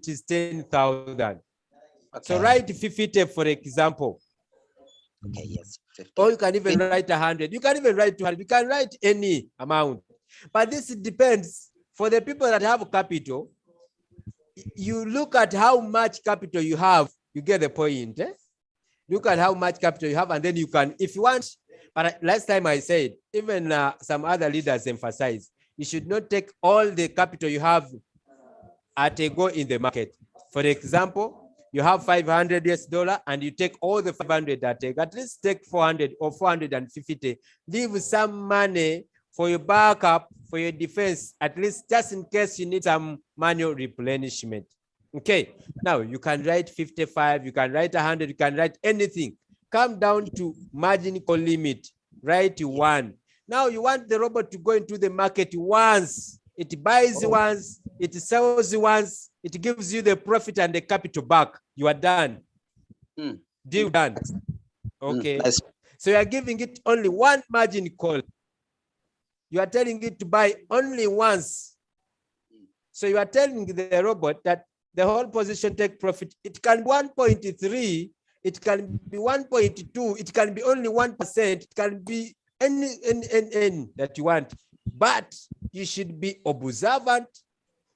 [SPEAKER 2] is 10,000. Okay. So write 50, for example.
[SPEAKER 3] Okay, yes. 50.
[SPEAKER 2] Or you can even write 100. You can even write 200. You can write any amount. But this depends. For the people that have capital, you look at how much capital you have. You get the point. Look at how much capital you have, and then you can, if you want. But last time I said, even some other leaders emphasize, you should not take all the capital you have at a go in the market. For example, you have $500 and you take all the 500 at least take 400 or 450. Leave some money for your backup, for your defense, at least just in case you need some manual replenishment. Okay, now you can write 55, you can write 100, you can write anything. Come down to margin call limit, write 1. Now you want the robot to go into the market once. It buys once, it sells once, it gives you the profit and the capital back. You are done. Deal done. Okay.
[SPEAKER 3] Nice.
[SPEAKER 2] So you are giving it only one margin call. You are telling it to buy only once. So you are telling the robot that the whole position take profit. It can be 1.3, it can be 1.2, it can be only 1%, it can be any that you want. But you should be observant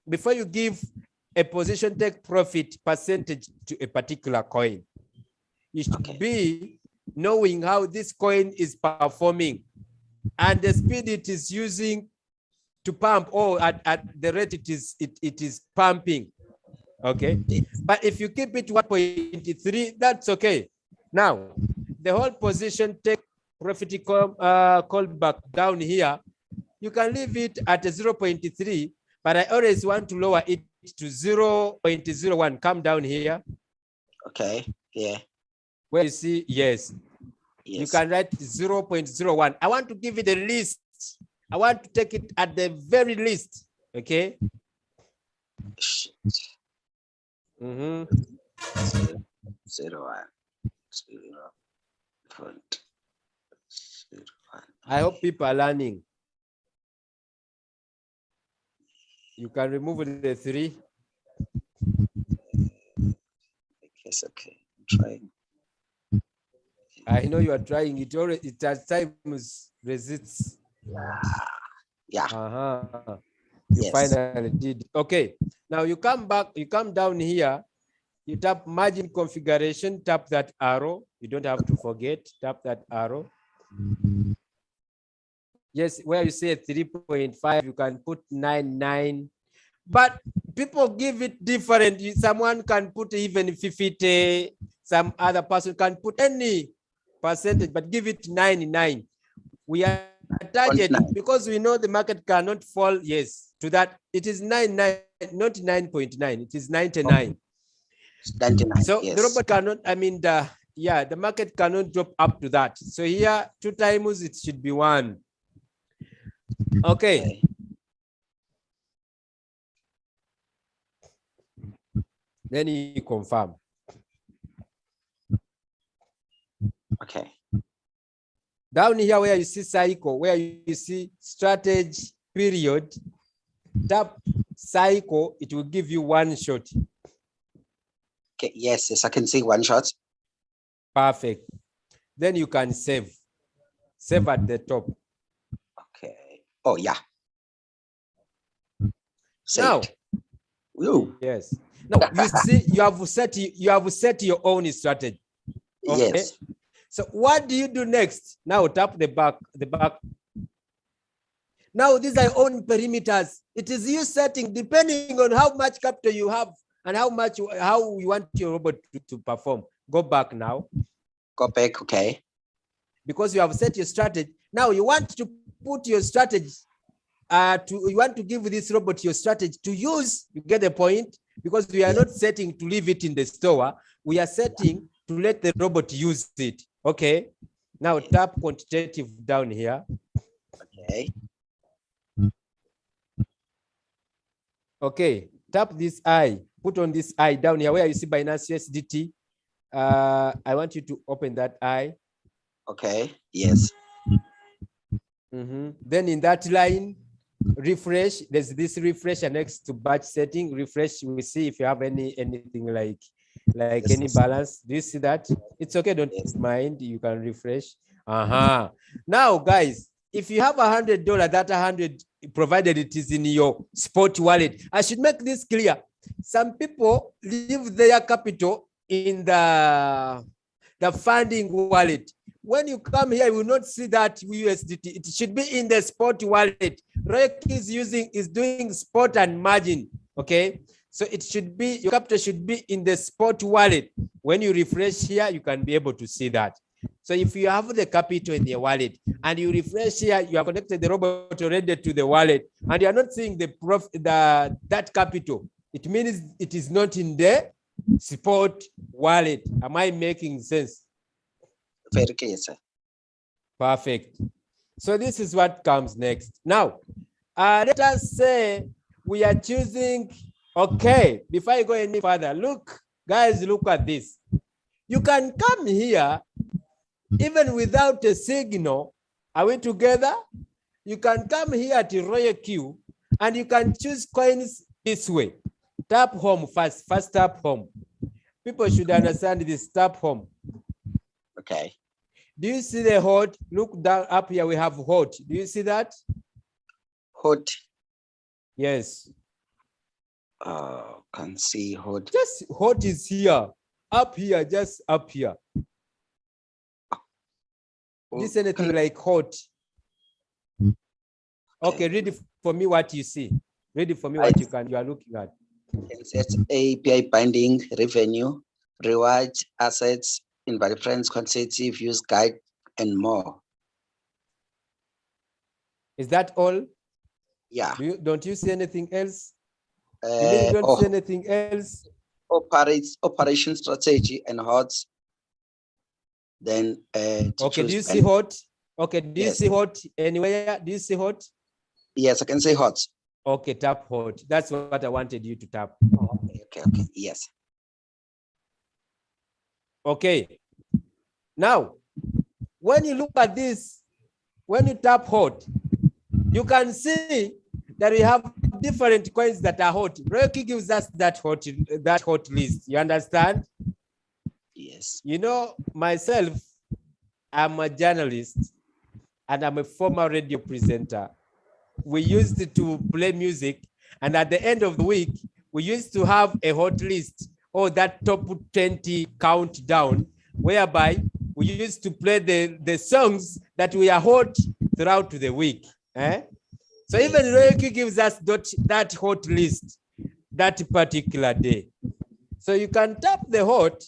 [SPEAKER 2] before you give a position take profit percentage to a particular coin. You should be knowing how this coin is performing and the speed it is using to pump, or at the rate it is pumping. Okay, but if you keep it 1.3, that's okay. Now the whole position take profit call back down here, you can leave it at a 0.3, but I always want to lower it to 0.01. Come down here. Okay, yeah. Where you see, yes. You can write 0.01. I want to give it the least. I want to take it at the very least. Okay. 0.01. I hope people are learning. You can remove the 3.
[SPEAKER 3] Yes, okay. I'm trying.
[SPEAKER 2] I know you are trying. It at times resists.
[SPEAKER 3] Yeah.
[SPEAKER 2] Uh-huh. You
[SPEAKER 3] Yes.
[SPEAKER 2] finally did. Okay. Now you come back, you come down here, you tap margin configuration, tap that arrow. You don't have to forget, tap that arrow. Yes, where you say 3.5, you can put 99. But people give it different. Someone can put even 50, some other person can put any percentage, but give it 99. We are targeting because we know the market cannot fall, yes, to that. It is 99, not 9.9, it is 99.
[SPEAKER 3] 99,
[SPEAKER 2] so
[SPEAKER 3] yes.
[SPEAKER 2] the robot cannot, I mean, the market cannot drop up to that. So here, 2 times it should be 1. Okay. Then you confirm.
[SPEAKER 3] Okay.
[SPEAKER 2] Down here where you see cycle, where you see strategy period, tap cycle, it will give you 1 shot.
[SPEAKER 3] Okay, yes, yes, I can see 1 shot.
[SPEAKER 2] Perfect. Then you can save. Save at the top.
[SPEAKER 3] Okay. Oh yeah.
[SPEAKER 2] Saved. Now,
[SPEAKER 3] Ooh.
[SPEAKER 2] yes. Now you see you have set your own strategy. Okay?
[SPEAKER 3] Yes.
[SPEAKER 2] So what do you do next? Now tap the back. Now these are your own perimeters. It is you setting depending on how much capital you have and how you want your robot to perform. Go back now.
[SPEAKER 3] Go back, okay.
[SPEAKER 2] Because you have set your strategy. Now you want to put your strategy you want to give this robot your strategy to use. You get the point? Because we are not setting to leave it in the store. We are setting to let the robot use it. Okay. Now tap quantitative down here.
[SPEAKER 3] Okay.
[SPEAKER 2] Okay. Tap this eye. Put on this eye down here where you see Binance USDT. I want you to open that eye.
[SPEAKER 3] Okay. Yes.
[SPEAKER 2] Then in that line, refresh. There's this refresh next to batch setting. Refresh. We see if you have anything like any balance. Do you see that? It's okay. Don't mind. You can refresh. Now, guys, if you have $100, that 100, provided it is in your spot wallet. I should make this clear. Some people leave their capital in the funding wallet. When you come here, you will not see that USDT. It should be in the spot wallet. Royalty is doing spot and margin. Okay, so it should be, your capital should be in the spot wallet. When you refresh here, you can be able to see that. So if you have the capital in the wallet and you refresh here, you have connected the robot already to the wallet, and you are not seeing that capital. It means it is not in the spot wallet. Am I making sense?
[SPEAKER 3] Very clear, sir.
[SPEAKER 2] Perfect. So this is what comes next. Now, let us say we are choosing, okay, before I go any further, look, guys, look at this. You can come here, even without a signal. Are we together? You can come here to Royal Q and you can choose coins this way. Tap home first tap home. People should understand this, tap home.
[SPEAKER 3] Okay.
[SPEAKER 2] Do you see the hot? Look down up here, we have hot. Do you see that?
[SPEAKER 3] Hot.
[SPEAKER 2] Yes.
[SPEAKER 3] Can see hot.
[SPEAKER 2] Just hot is here. Up here, just up here. This anything like hot. Okay, read it for me what you see. Read it for me what you are looking at.
[SPEAKER 3] It's API binding, revenue, rewards, assets, invalid friends, quantitative, use guide, and more.
[SPEAKER 2] Is that all?
[SPEAKER 3] Yeah.
[SPEAKER 2] Don't you see anything else? You don't see anything else?
[SPEAKER 3] Operation strategy and hot. Then
[SPEAKER 2] okay, do you see hot? Okay, do you see hot anywhere? Do you see hot?
[SPEAKER 3] Yes, I can say hot.
[SPEAKER 2] Okay, tap hot. That's what I wanted you to tap.
[SPEAKER 3] Okay, yes.
[SPEAKER 2] Okay. Now, when you look at this, when you tap hot, you can see that we have different coins that are hot. Royalty gives us that hot list. You understand?
[SPEAKER 3] Yes.
[SPEAKER 2] You know, myself, I'm a journalist and I'm a former radio presenter. We used to play music, and at the end of the week, we used to have a hot list or that top 20 countdown, whereby we used to play the songs that we are hot throughout the week. So even Royalq gives us that hot list that particular day. So you can tap the hot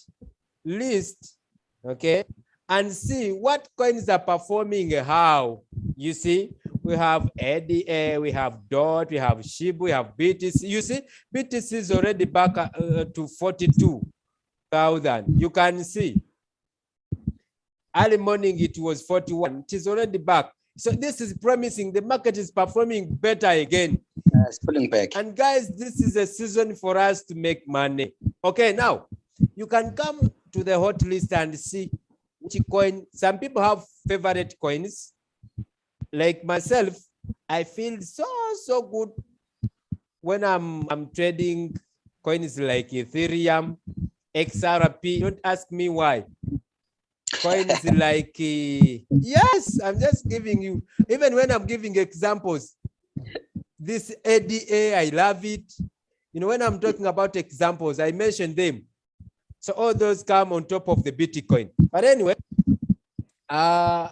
[SPEAKER 2] list, okay, and see what coins are performing how. You see, we have ADA, we have DOT, we have SHIB, we have BTC. You see, BTC is already back to 42,000. You can see. Early morning, it was 41. It is already back. So this is promising. The market is performing better again.
[SPEAKER 3] It's pulling back.
[SPEAKER 2] And guys, this is a season for us to make money. Okay, now you can come to the hot list and see which coin. Some people have favorite coins. Like myself, I feel so good when I'm trading coins like Ethereum, XRP. Don't ask me why. Coins like, yes, I'm just giving you, even when I'm giving examples, this ADA, I love it. You know, when I'm talking about examples, I mention them. So all those come on top of the Bitcoin. But anyway, I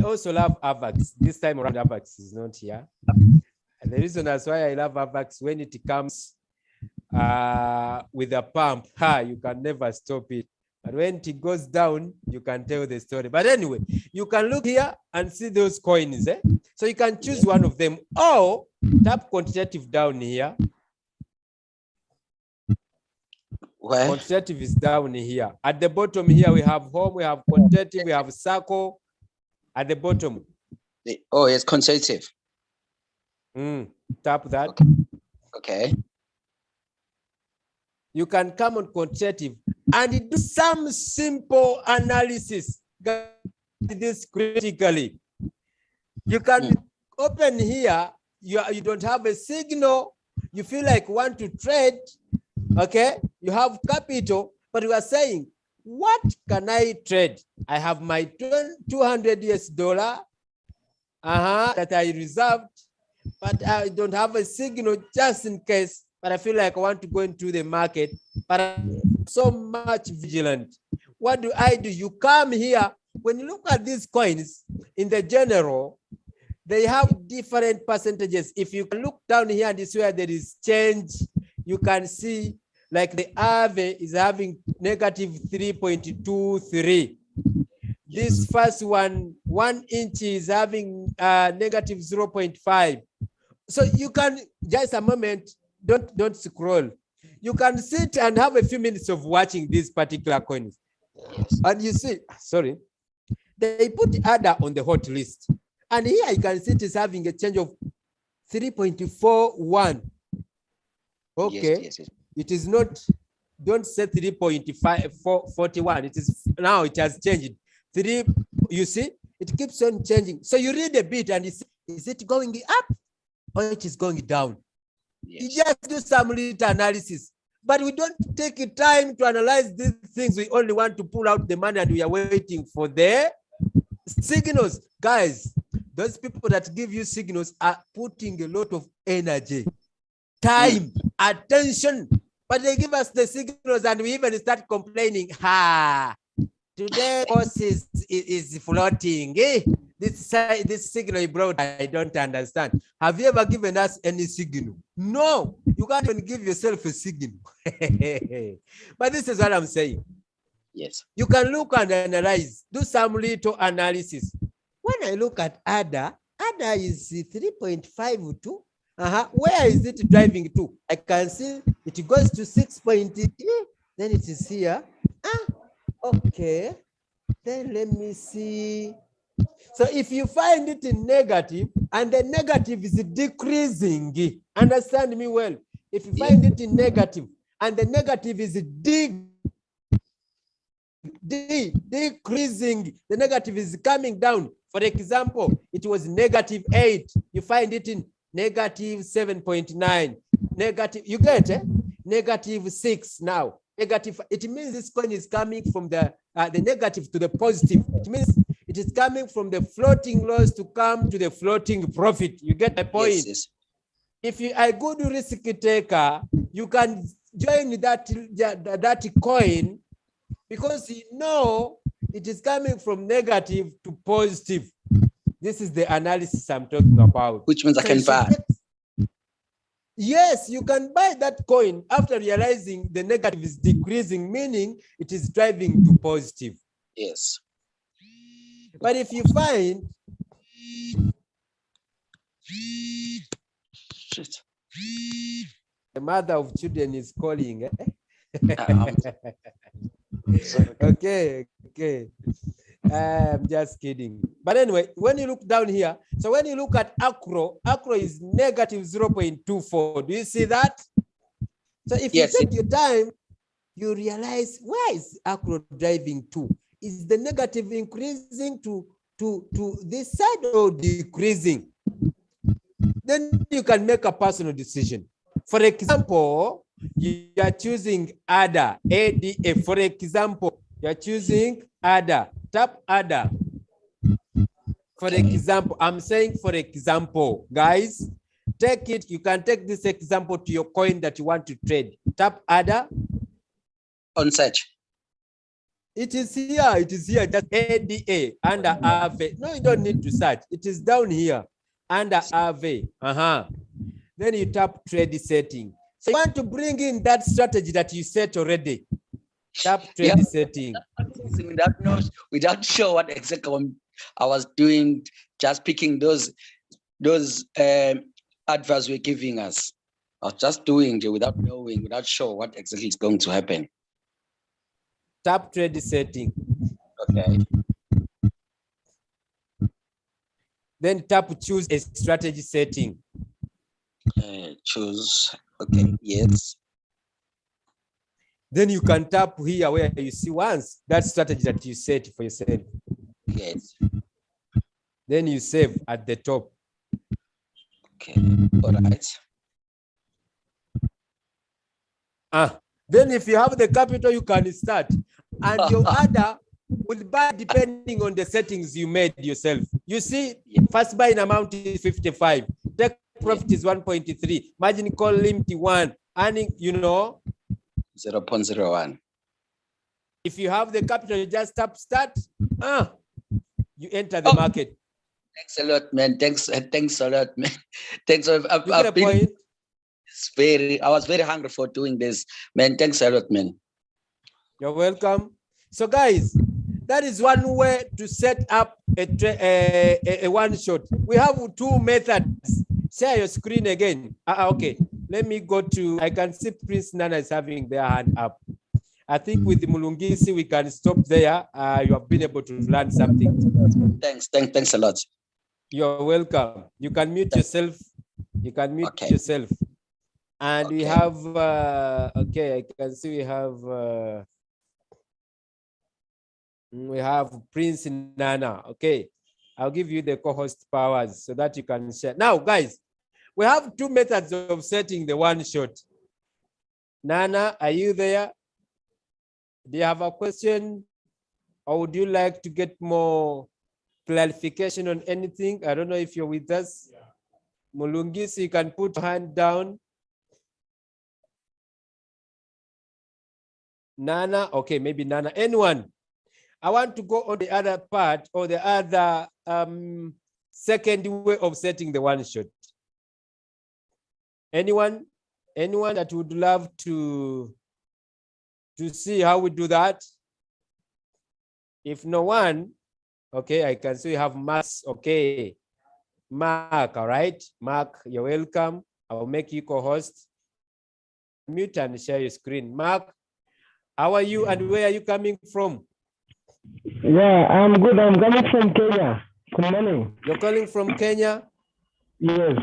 [SPEAKER 2] also love AVAX. This time around, AVAX is not here. And the reason that's why I love AVAX, when it comes with a pump, you can never stop it. But when it goes down, you can tell the story. But anyway, you can look here and see those coins. So you can choose one of them, or tap quantitative down here.
[SPEAKER 3] Where?
[SPEAKER 2] Quantitative is down here. At the bottom here, we have home, we have quantitative, we have circle. At the bottom.
[SPEAKER 3] Oh, it's quantitative.
[SPEAKER 2] Tap that.
[SPEAKER 3] Okay.
[SPEAKER 2] You can come on quantitative and do some simple analysis. This critically. You can open here. You don't have a signal. You feel like you want to trade. Okay. You have capital, but you are saying, what can I trade? I have my $200 that I reserved, but I don't have a signal just in case. But I feel like I want to go into the market, but I'm so much vigilant. What do? You come here. When you look at these coins in the general, they have different percentages. If you look down here and this where there is change, you can see like the Aave is having negative 3.23. This first one, 1 inch is having negative 0.5. So you can, just a moment, don't scroll. You can sit and have a few minutes of watching these particular coins. And you see, sorry, they put ADA on the hot list. And here you can see it is having a change of 3.41. Okay. Yes. It is not, don't say 3.41. It is now, it has changed. You see, it keeps on changing. So you read a bit and is it going up or it is going down? Yes. You just do some little analysis, but we don't take time to analyze these things. We only want to pull out the money and we are waiting for the signals. Guys, those people that give you signals are putting a lot of energy, time, attention, but they give us the signals and we even start complaining. Today course is floating. This signal you brought, I don't understand. Have you ever given us any signal? No, you can't even give yourself a signal. But this is what I'm saying.
[SPEAKER 3] Yes.
[SPEAKER 2] You can look and analyze, do some little analysis. When I look at ADA is 3.52. Where is it driving to? I can see it goes to 6.3. Then it is here. Okay. Then let me see. So if you find it in negative and the negative is decreasing, understand me well. If you find it in negative and the negative is decreasing, the negative is coming down. For example, it was negative 8. You find it in negative 7.9. Negative, you get it? Negative 6 now. negative. It means this coin is coming from the negative to the positive. It means it is coming from the floating loss to come to the floating profit. You get my point?
[SPEAKER 3] Yes, yes.
[SPEAKER 2] If you are a good risk taker, you can join that coin because you know it is coming from negative to positive. This is the analysis I'm talking about.
[SPEAKER 3] Which means I can buy.
[SPEAKER 2] Yes, you can buy that coin after realizing the negative is decreasing, meaning it is driving to positive.
[SPEAKER 3] Yes.
[SPEAKER 2] But if you find
[SPEAKER 3] Shit.
[SPEAKER 2] the mother of children is calling,
[SPEAKER 3] Sorry.
[SPEAKER 2] okay. I'm just kidding. But anyway, when you look down here, so when you look at Acro is negative 0.24. Do you see that? So if
[SPEAKER 3] Yes.
[SPEAKER 2] you take your time, you realize where is Acro driving to? Is the negative increasing to this side or decreasing? Then you can make a personal decision. For example, you are choosing ADA. For example, you are choosing ADA. Tap ADA. For example, I'm saying for example, guys, take it. You can take this example to your coin that you want to trade. Tap ADA.
[SPEAKER 3] On search.
[SPEAKER 2] It is here. It is here. Just ADA under AVE. No, you don't need to search. It is down here under AVE. Then you tap trade setting. So you want to bring in that strategy that you set already. Tap trade setting.
[SPEAKER 3] Without sure what exactly I was doing, just picking those adverts we're giving us. I was just doing it without knowing, without sure what exactly is going to happen.
[SPEAKER 2] Tap trade setting.
[SPEAKER 3] Okay.
[SPEAKER 2] Then tap choose a strategy setting.
[SPEAKER 3] Choose. Okay. Yes.
[SPEAKER 2] Then you can tap here where you see once that strategy that you set for yourself.
[SPEAKER 3] Yes.
[SPEAKER 2] Then you save at the top.
[SPEAKER 3] Okay. All right.
[SPEAKER 2] Then if you have the capital, you can start. And your order will buy depending on the settings you made yourself. You see, first buying amount is 55. Take profit is 1.3. Margin call limit 1. Earning,
[SPEAKER 3] 0.01.
[SPEAKER 2] If you have the capital, you just tap start. You enter the market.
[SPEAKER 3] Thanks a lot, man. Thanks a lot, man. Thanks. I was very hungry for doing this, man. Thanks a lot, man.
[SPEAKER 2] You're welcome. So, guys, that is one way to set up a one shot. We have two methods. Share your screen again. Okay, let me go to. I can see Prince Nana is having their hand up. I think with the Mulungisi, we can stop there. You have been able to learn something.
[SPEAKER 3] Thanks a lot.
[SPEAKER 2] You're welcome. You can mute yourself. You can mute yourself. And we have, I can see we have Prince Nana. Okay, I'll give you the co-host powers so that you can share. Now, guys, we have two methods of setting the one shot. Nana, are you there? Do you have a question? Or would you like to get more clarification on anything? I don't know if you're with us. Yeah. Mulungisi, you can put your hand down. Nana, okay, maybe Nana. Anyone? I want to go on the other part or the other second way of setting the one shot. Anyone? Anyone that would love to see how we do that? If no one, okay, I can see you have Max. Okay, Mark, all right. Mark, you're welcome. I'll make you co-host. Mute and share your screen. Mark, how are you and where are you coming from?
[SPEAKER 4] Yeah, I'm good. I'm coming from Kenya. Good morning.
[SPEAKER 2] You're calling from Kenya?
[SPEAKER 4] Yes.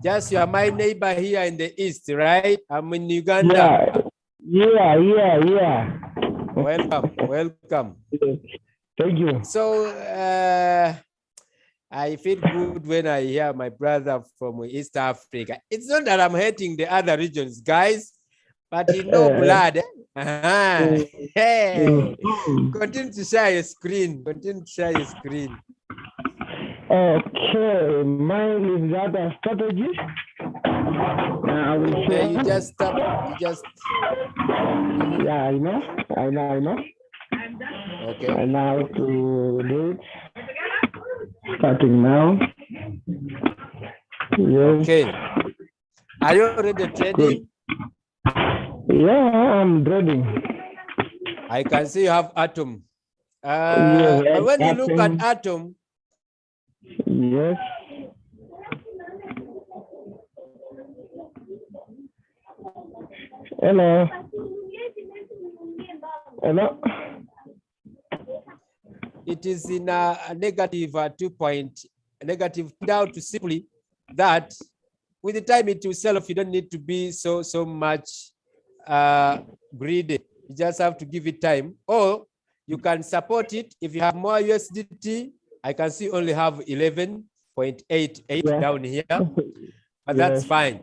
[SPEAKER 2] Yes, you are my neighbor here in the east, right? I'm in Uganda.
[SPEAKER 4] Yeah.
[SPEAKER 2] Welcome.
[SPEAKER 4] Thank you.
[SPEAKER 2] So I feel good when I hear my brother from East Africa. It's not that I'm hating the other regions, guys, but in no blood. Hey,
[SPEAKER 4] Mm.
[SPEAKER 2] continue to share your screen. Continue to share your screen.
[SPEAKER 4] Okay, mine is that a strategy. I will
[SPEAKER 2] Yeah,
[SPEAKER 4] share.
[SPEAKER 2] you just stop. You just
[SPEAKER 4] Yeah, I know.
[SPEAKER 2] okay.
[SPEAKER 4] I know how to do it. Starting now. Yes.
[SPEAKER 2] Okay. Are you already trading?
[SPEAKER 4] Yeah, I'm trading.
[SPEAKER 2] I can see you have Atom.
[SPEAKER 4] Yes,
[SPEAKER 2] But when you look at
[SPEAKER 4] Atom.
[SPEAKER 2] Atom,
[SPEAKER 4] Yes. Hello. Hello.
[SPEAKER 2] it is in a negative 2 point, negative down to simply that with the time it will sell off, you don't need to be so much greedy. You just have to give it time, or you can support it. If you have more USDT, I can see only have 11.88
[SPEAKER 4] Yeah.
[SPEAKER 2] down here, but that's
[SPEAKER 4] Yes.
[SPEAKER 2] fine.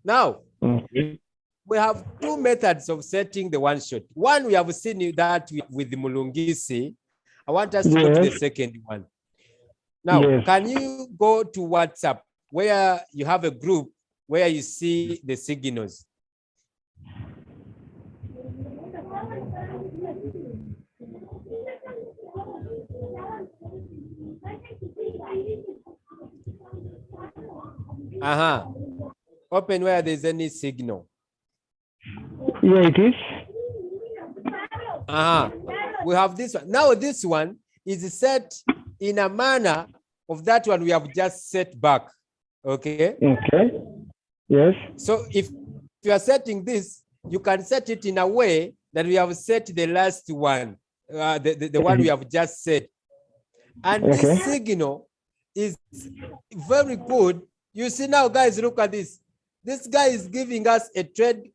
[SPEAKER 2] Now,
[SPEAKER 4] Okay.
[SPEAKER 2] we have two methods of setting the one shot. One, we have seen that with the Mulungisi. I want us to go to the
[SPEAKER 4] Yes.
[SPEAKER 2] second one. Now,
[SPEAKER 4] Yes.
[SPEAKER 2] can you go to WhatsApp where you have a group where you see the signals? Open where there's any signal.
[SPEAKER 4] Yeah, it is.
[SPEAKER 2] We have this one. Now this one is set in a manner of that one we have just set back. Okay.
[SPEAKER 4] Okay. Yes.
[SPEAKER 2] So if you are setting this, you can set it in a way that we have set the last one, the one we have just set. And
[SPEAKER 4] Okay.
[SPEAKER 2] this signal is very good. You see now, guys, look at this. This guy is giving us a trade,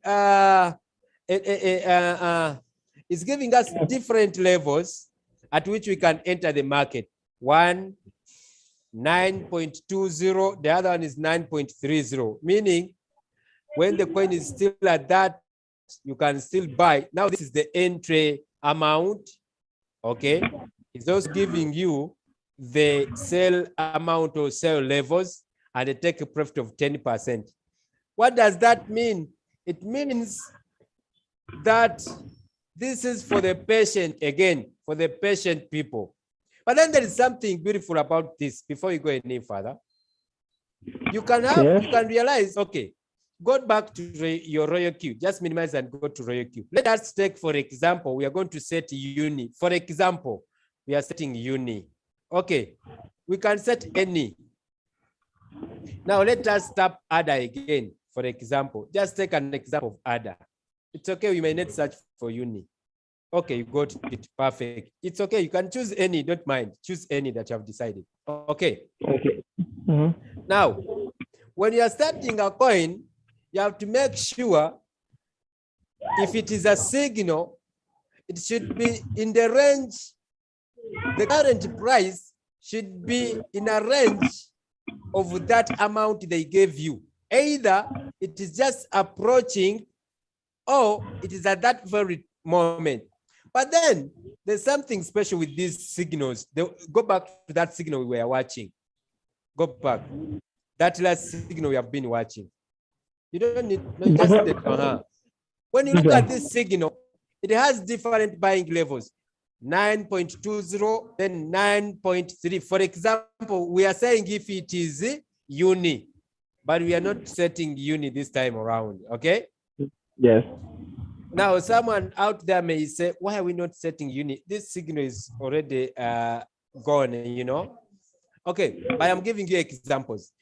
[SPEAKER 2] is giving us different levels at which we can enter the market. One, 9.20, the other one is 9.30, meaning when the coin is still at that, you can still buy. Now this is the entry amount, okay? It's also giving you the sell amount or sell levels and a take a profit of 10%. What does that mean? It means that this is for the patient, again, for the patient people. But then there is something beautiful about this before you go any further. You can have,
[SPEAKER 4] Yes.
[SPEAKER 2] you can realize, okay, go back to your Royal Queue, just minimize and go to Royal Queue. Let us take, for example, we are going to set uni. For example, we are setting uni. Okay, we can set any. Now let us tap ADA again, for example. Just take an example of ADA. It's okay, we may not search for uni. Okay, you got it, perfect. It's okay, you can choose any, don't mind. Choose any that you have decided. Okay.
[SPEAKER 4] Okay. Mm-hmm.
[SPEAKER 2] Now, when you are starting a coin, you have to make sure if it is a signal, it should be in the range, the current price should be in a range of that amount they gave you. Either it is just approaching or it is at that very moment. But then there's something special with these signals. Go back to that signal we were watching. Go back. That last signal we have been watching. You don't need, no, just When you look at this signal, it has different buying levels. 9.20, then 9.3. For example, we are saying if it is uni, but we are not setting uni this time around, okay?
[SPEAKER 4] Yes.
[SPEAKER 2] Now, someone out there may say, why are we not setting uni? This signal is already gone, you know? Okay, but I'm giving you examples.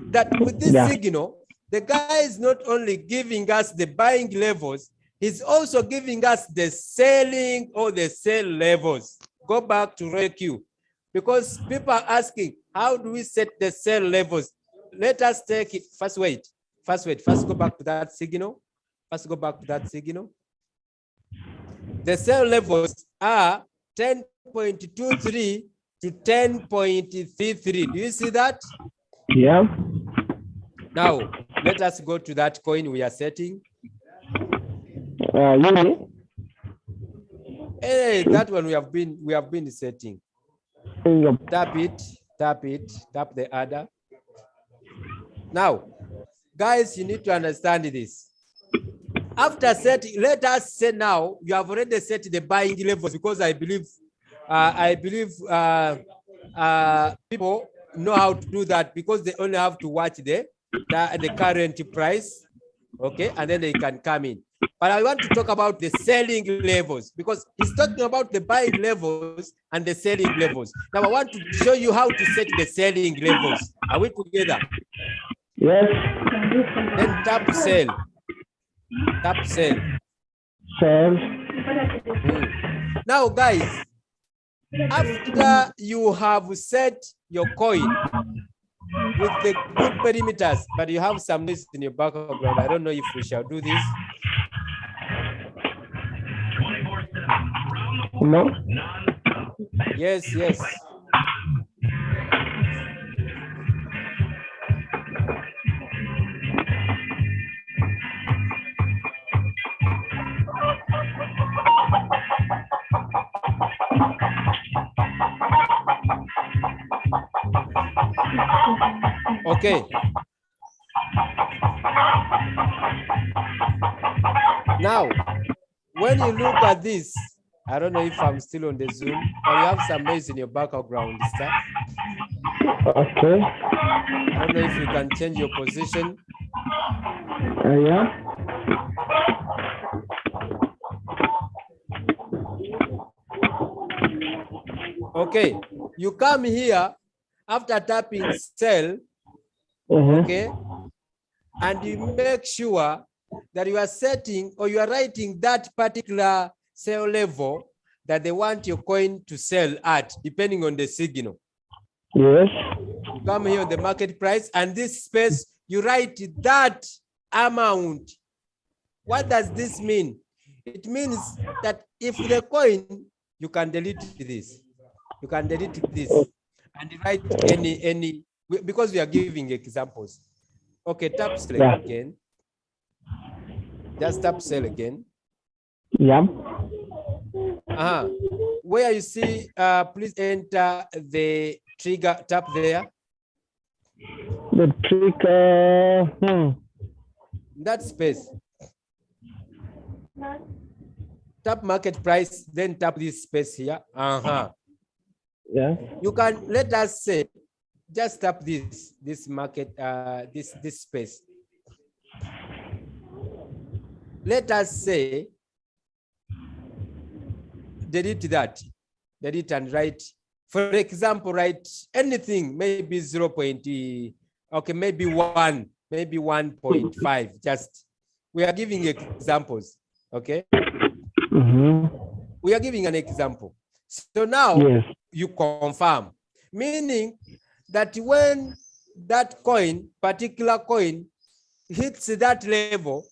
[SPEAKER 2] That with this signal, the guy is not only giving us the buying levels, he's also giving us the selling or the sell levels. Go back to Royal Queue, because people are asking, how do we set the sell levels? Let us take it, first go back to that signal. Go back to that signal. The sell levels are 10.23 to 10.33. Do you see that?
[SPEAKER 4] Yeah.
[SPEAKER 2] Now, let us go to that coin we are setting.
[SPEAKER 4] Uni.
[SPEAKER 2] Hey, that one we have been setting.
[SPEAKER 4] Yep.
[SPEAKER 2] Tap it, tap the other. Now, guys, you need to understand this. After setting, let us say now you have already set the buying levels, because I believe people know how to do that, because they only have to watch the current price, okay, and then they can come in. But I want to talk about the selling levels, because he's talking about the buying levels and the selling levels. Now I want to show you how to set the selling levels. Are we together?
[SPEAKER 4] Yes.
[SPEAKER 2] Then tap sell. Tap sell.
[SPEAKER 4] Sell.
[SPEAKER 2] Now, guys, after you have set your coin with the good perimeters, but you have some noise in your background, I don't know if we shall do this.
[SPEAKER 4] No.
[SPEAKER 2] Yes, yes. Okay. Now, when you look at this, I don't know if I'm still on the Zoom, but you have some noise in your background, sir.
[SPEAKER 4] Okay.
[SPEAKER 2] I don't know if you can change your position.
[SPEAKER 4] Yeah.
[SPEAKER 2] Okay, you come here after tapping sell, okay, and you make sure that you are setting or you are writing that particular sell level that they want your coin to sell at, depending on the signal.
[SPEAKER 4] Yes.
[SPEAKER 2] You come here on the market price, and this space, you write that amount. What does this mean? It means that if the coin, you can delete this. You can delete this and write any, because we are giving examples. Okay, tap sell again. Just tap sell again.
[SPEAKER 4] Yeah.
[SPEAKER 2] Where you see, please enter the trigger, tap there.
[SPEAKER 4] The trigger.
[SPEAKER 2] That space. Tap market price, then tap this space here.
[SPEAKER 4] Yeah.
[SPEAKER 2] You can, let us say, just tap this market, this space. Let us say, delete that, delete and write, for example, write anything, maybe 0.0, okay, maybe 1, maybe 1.5, just, we are giving examples, okay? We are giving an example. So now you confirm, meaning that when that coin, particular coin, hits that level,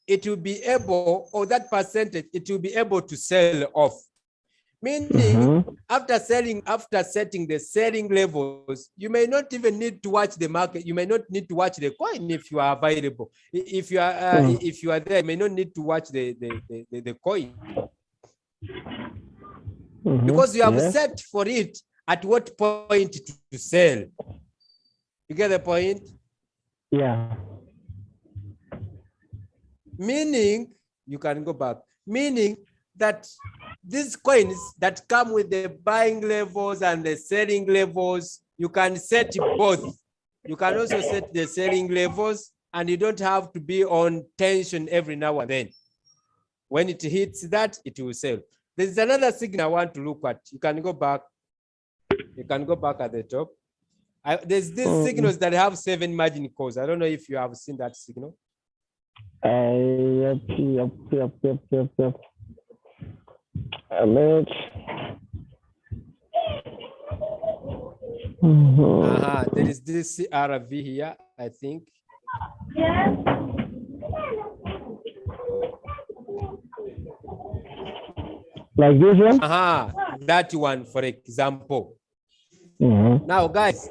[SPEAKER 2] it will be able, or that percentage, it will be able to sell off. Meaning, after setting the selling levels, you may not even need to watch the market. You may not need to watch the coin if you are available. If you are there, you may not need to watch the coin. Because you have set for it at what point to sell. You get the point?
[SPEAKER 4] Yeah.
[SPEAKER 2] Meaning, you can go back, meaning that these coins that come with the buying levels and the selling levels, you can set both. You can also set the selling levels, and you don't have to be on tension every now and then. When it hits that, it will sell. There's another signal I want to look at. You can go back. You can go back at the top. There's these signals that have 7 margin calls. I don't know if you have seen that signal.
[SPEAKER 4] Yep.
[SPEAKER 2] There is this CRV here, I think.
[SPEAKER 4] Like this one?
[SPEAKER 2] That one, for example. Now, guys,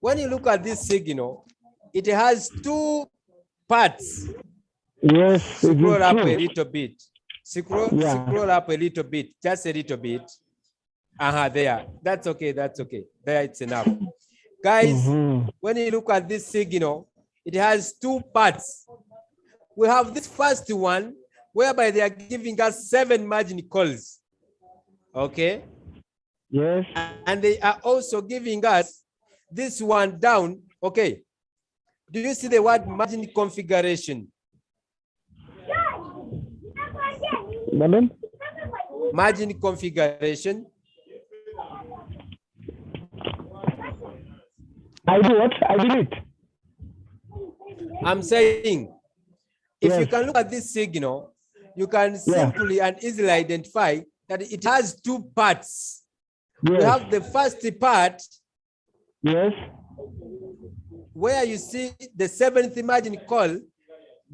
[SPEAKER 2] when you look at this signal, it has 2 parts.
[SPEAKER 4] Yes, it is
[SPEAKER 2] Scroll up a
[SPEAKER 4] true.
[SPEAKER 2] little bit. Scroll
[SPEAKER 4] Yeah.
[SPEAKER 2] up a little bit, just a little bit. There. That's okay. That's okay. There, it's enough. Guys,
[SPEAKER 4] Mhm.
[SPEAKER 2] when you look at this signal, it has two parts. We have this first one, whereby they are giving us 7 margin calls. Okay.
[SPEAKER 4] Yes.
[SPEAKER 2] And they are also giving us this one down. Okay. Do you see the word margin configuration?
[SPEAKER 4] Madam?
[SPEAKER 2] Margin configuration.
[SPEAKER 4] I do what? I did it.
[SPEAKER 2] I'm saying, if you
[SPEAKER 4] Yes.
[SPEAKER 2] can look at this signal, you can simply and easily identify that it has two parts. We
[SPEAKER 4] Yes.
[SPEAKER 2] have the first part
[SPEAKER 4] Yes.
[SPEAKER 2] where you see the 7th margin call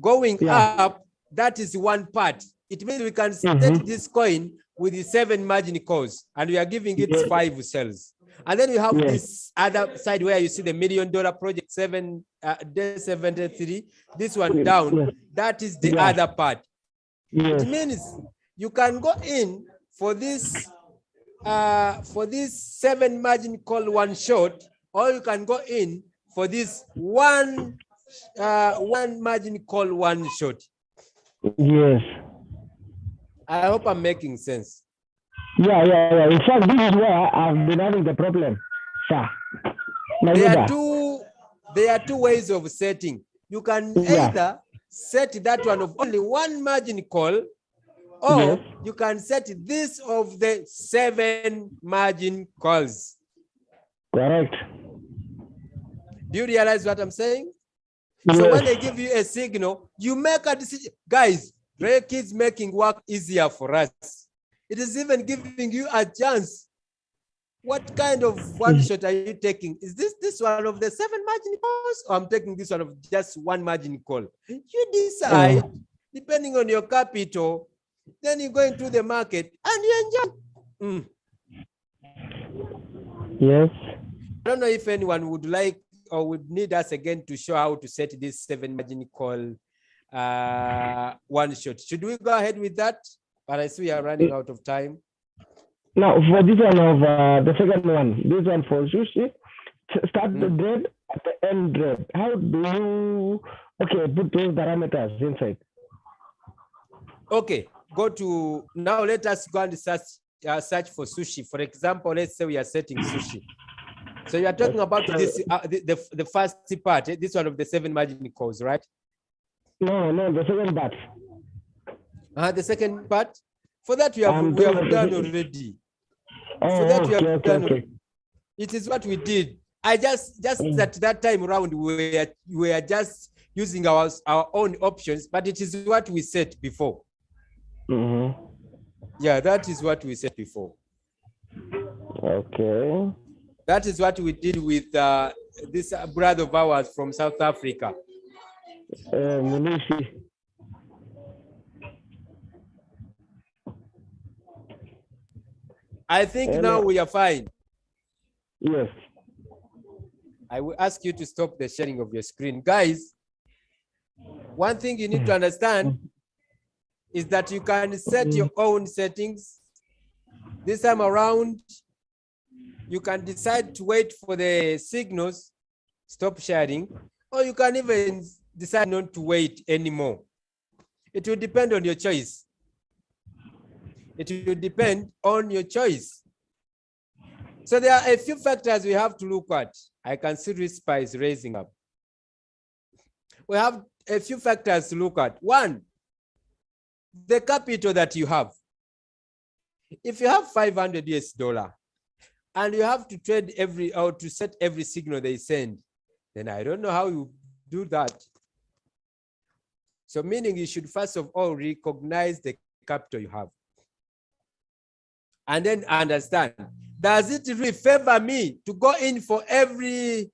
[SPEAKER 2] going
[SPEAKER 4] Yeah.
[SPEAKER 2] up. That is one part. It means we can set
[SPEAKER 4] Mhm.
[SPEAKER 2] this coin with the 7 margin calls, and we are giving it
[SPEAKER 4] Yes.
[SPEAKER 2] 5 cells. And then we have
[SPEAKER 4] Yes.
[SPEAKER 2] this other side where you see the $1 million project 7 day 73. This one
[SPEAKER 4] Yes.
[SPEAKER 2] down.
[SPEAKER 4] Yes.
[SPEAKER 2] That is the
[SPEAKER 4] Yeah.
[SPEAKER 2] other part.
[SPEAKER 4] Yes.
[SPEAKER 2] It means you can go in for this 7 margin call one shot, or you can go in for this one margin call one shot.
[SPEAKER 4] Yes.
[SPEAKER 2] I hope I'm making sense.
[SPEAKER 4] Yeah. In fact, this is where I've been having the problem, sir. My
[SPEAKER 2] There
[SPEAKER 4] leader.
[SPEAKER 2] are two ways of setting. You can
[SPEAKER 4] Yeah.
[SPEAKER 2] either set that one of only one margin call, or
[SPEAKER 4] Yes.
[SPEAKER 2] you can set this of the 7 margin calls.
[SPEAKER 4] Correct.
[SPEAKER 2] Do you realize what I'm saying?
[SPEAKER 4] Yes.
[SPEAKER 2] So when they give you a signal, you make a decision. Guys, Reiki is making work easier for us. It is even giving you a chance. What kind of one shot are you taking? Is this one of the 7 margin calls, or I'm taking this one of just one margin call? You decide, depending on your capital. Then you go into the market and you enjoy.
[SPEAKER 4] Yes.
[SPEAKER 2] I don't know if anyone would like or would need us again to show how to set this 7 margin call one shot. Should we go ahead with that? But I see we are running out of time.
[SPEAKER 4] Now, for this one of the second one, this one for sushi, start the bread at the end bread. How do you, put those parameters inside?
[SPEAKER 2] Okay, go to, now let us go and search for sushi. For example, let's say we are setting sushi. So you are talking about this, the first part, this one of the 7 margin calls, right?
[SPEAKER 4] No, the second part.
[SPEAKER 2] The second part? For that we have done already. For that we have done already. It is what we did. I just at that time around we were just using our own options, but it is what we set before. Yeah, that is what we said before.
[SPEAKER 4] Okay.
[SPEAKER 2] That is what we did with this brother of ours from South Africa.
[SPEAKER 4] Munishi.
[SPEAKER 2] I think now we are fine.
[SPEAKER 4] Yes.
[SPEAKER 2] I will ask you to stop the sharing of your screen. Guys, one thing you need to understand is that you can set your own settings. This time around, you can decide to wait for the signals, stop sharing, or you can even decide not to wait anymore. It will depend on your choice. It will depend on your choice. So there are a few factors we have to look at. I can see RISPA is raising up. We have a few factors to look at. One, the capital that you have. If you have $500 US and you have to trade to set every signal they send, then I don't know how you do that. So meaning you should first of all recognize the capital you have. And then understand, does it really favor me to go in for every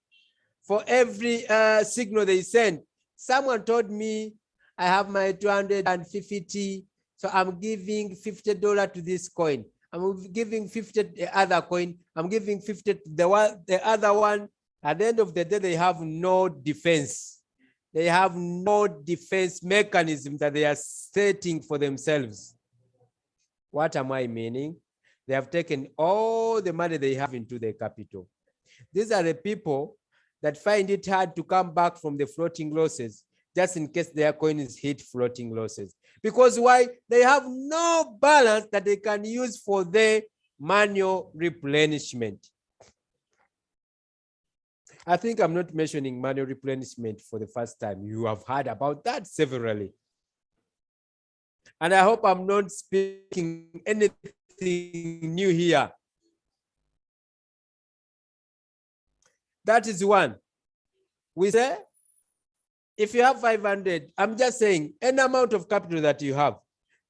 [SPEAKER 2] signal they send? Someone told me I have my 250, so I'm giving $50 to this coin. I'm giving 50 to the other coin. I'm giving 50 to the other one. At the end of the day, they have no defense. They have no defense mechanism that they are setting for themselves. What am I meaning? They have taken all the money they have into their capital. These are the people that find it hard to come back from the floating losses just in case their coins hit floating losses. Because why? They have no balance that they can use for their manual replenishment. I think I'm not mentioning manual replenishment for the first time. You have heard about that severally. And I hope I'm not speaking anything new here. That is one. We say, if you have 500, I'm just saying, any amount of capital that you have,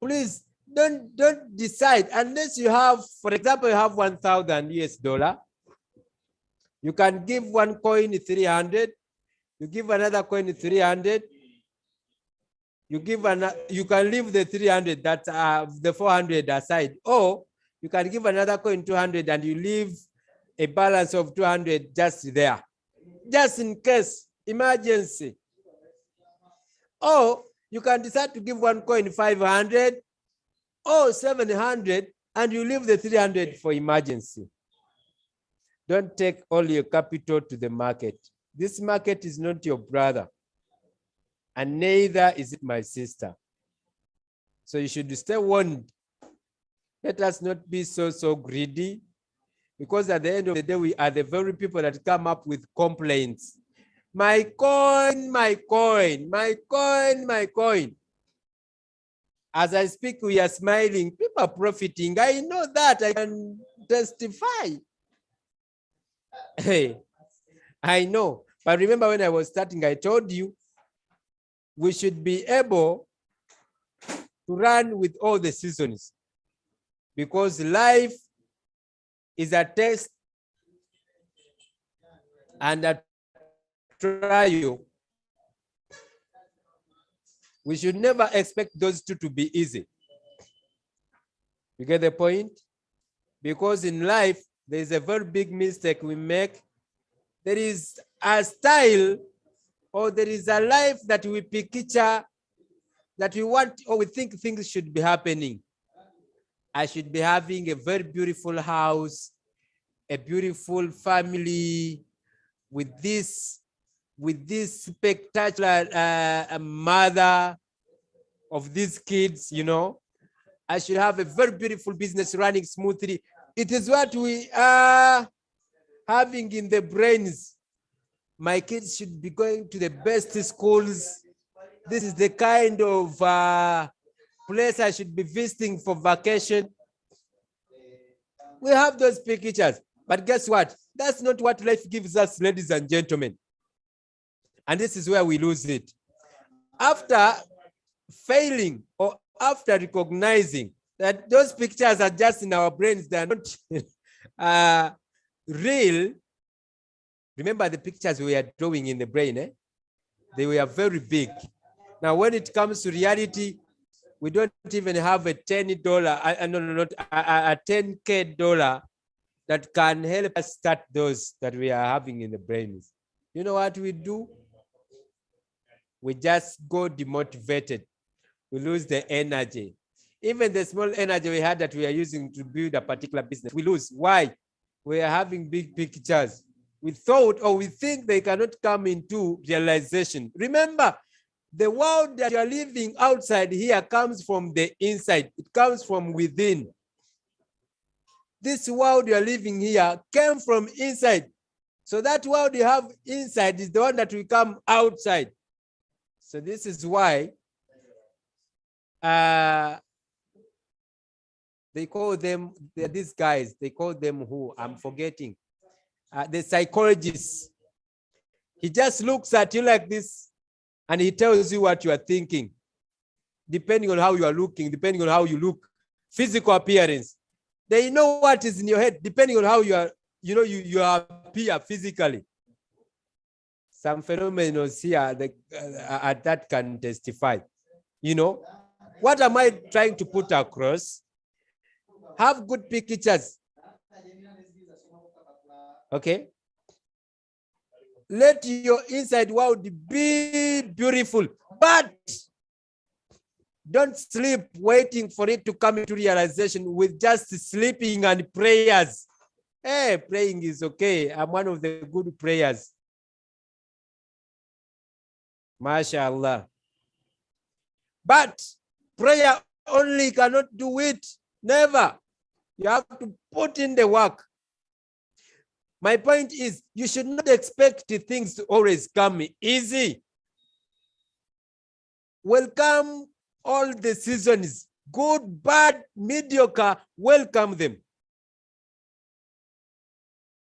[SPEAKER 2] please don't decide unless you have, for example, you have 1,000 US dollar. You can give one coin 300. You give another coin 300. You can leave the 300 that the 400 aside, or you can give another coin 200 and you leave a balance of 200 just there, just in case emergency. Or you can decide to give one coin 500 or 700 and you leave the 300 for emergency. Don't take all your capital to the market. This market is not your brother, and neither is it my sister. So you should stay warned. Let us not be so greedy, because at the end of the day, we are the very people that come up with complaints. My coin, my coin, my coin, my coin. As I speak, we are smiling. People are profiting. I know that. I can testify. Hey, I know. But remember when I was starting, I told you we should be able to run with all the seasons, because life is a test and a trial. We should never expect those two to be easy. You get the point? Because in life, there is a very big mistake we make. There is a style, or there is a life that we picture that we want, or we think things should be happening. I should be having a very beautiful house, a beautiful family, with this spectacular mother of these kids, you know. I should have a very beautiful business running smoothly. It is what we are having in the brains. My kids should be going to the best schools. This is the kind of place I should be visiting for vacation. We have those pictures, but guess what? That's not what life gives us, ladies and gentlemen. And this is where we lose it. After failing, or after recognizing that those pictures are just in our brains, they're not real. Remember the pictures we are drawing in the brain, eh? They were very big. Now, when it comes to reality, we don't even have a $10, a $10K dollar that can help us start those that we are having in the brains. You know what we do? We just go demotivated. We lose the energy. Even the small energy we had that we are using to build a particular business, we lose. Why? We are having big pictures. We thought, or we think they cannot come into realization. Remember, the world that you are living outside here comes from the inside. It comes from within. This world you are living here came from inside. So that world you have inside is the one that will come outside. So this is why they call them, these guys, they call them who? I'm forgetting. The psychologists. He just looks at you like this and he tells you what you are thinking, depending on how you are looking, depending on how you look, physical appearance. They know what is in your head, depending on how you are, you appear physically. Some phenomena here that can testify. You know, what am I trying to put across? Have good pictures. Okay. Let your inside world be beautiful, but don't sleep waiting for it to come into realization with just sleeping and prayers. Hey, praying is okay. I'm one of the good prayers. MashaAllah. But prayer only cannot do it. Never. You have to put in the work. My point is, you should not expect things to always come easy. Welcome all the seasons, good, bad, mediocre, welcome them.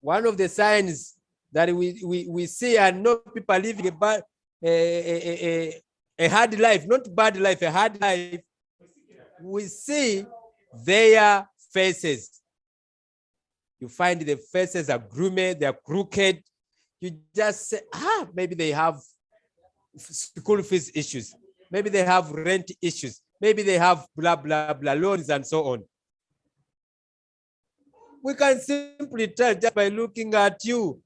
[SPEAKER 2] One of the signs that we see and know people living a hard life, not bad life, a hard life, we see their faces. You find the faces are gloomy, they're crooked. You just say, maybe they have school fees issues. Maybe they have rent issues. Maybe they have blah, blah, blah, loans and so on. We can simply tell just by looking at you.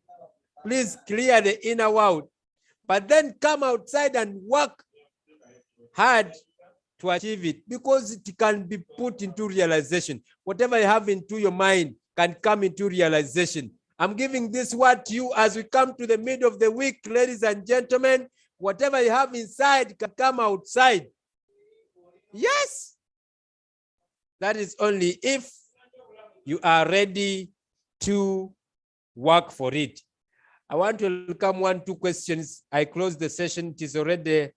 [SPEAKER 2] Please clear the inner world. But then come outside and work hard to achieve it, because it can be put into realization. Whatever you have into your mind can come into realization. I'm giving this word to you as we come to the middle of the week, ladies and gentlemen. Whatever you have inside can come outside. Yes. That is only if you are ready to work for it. I want to welcome 1-2 questions. I close the session. It is already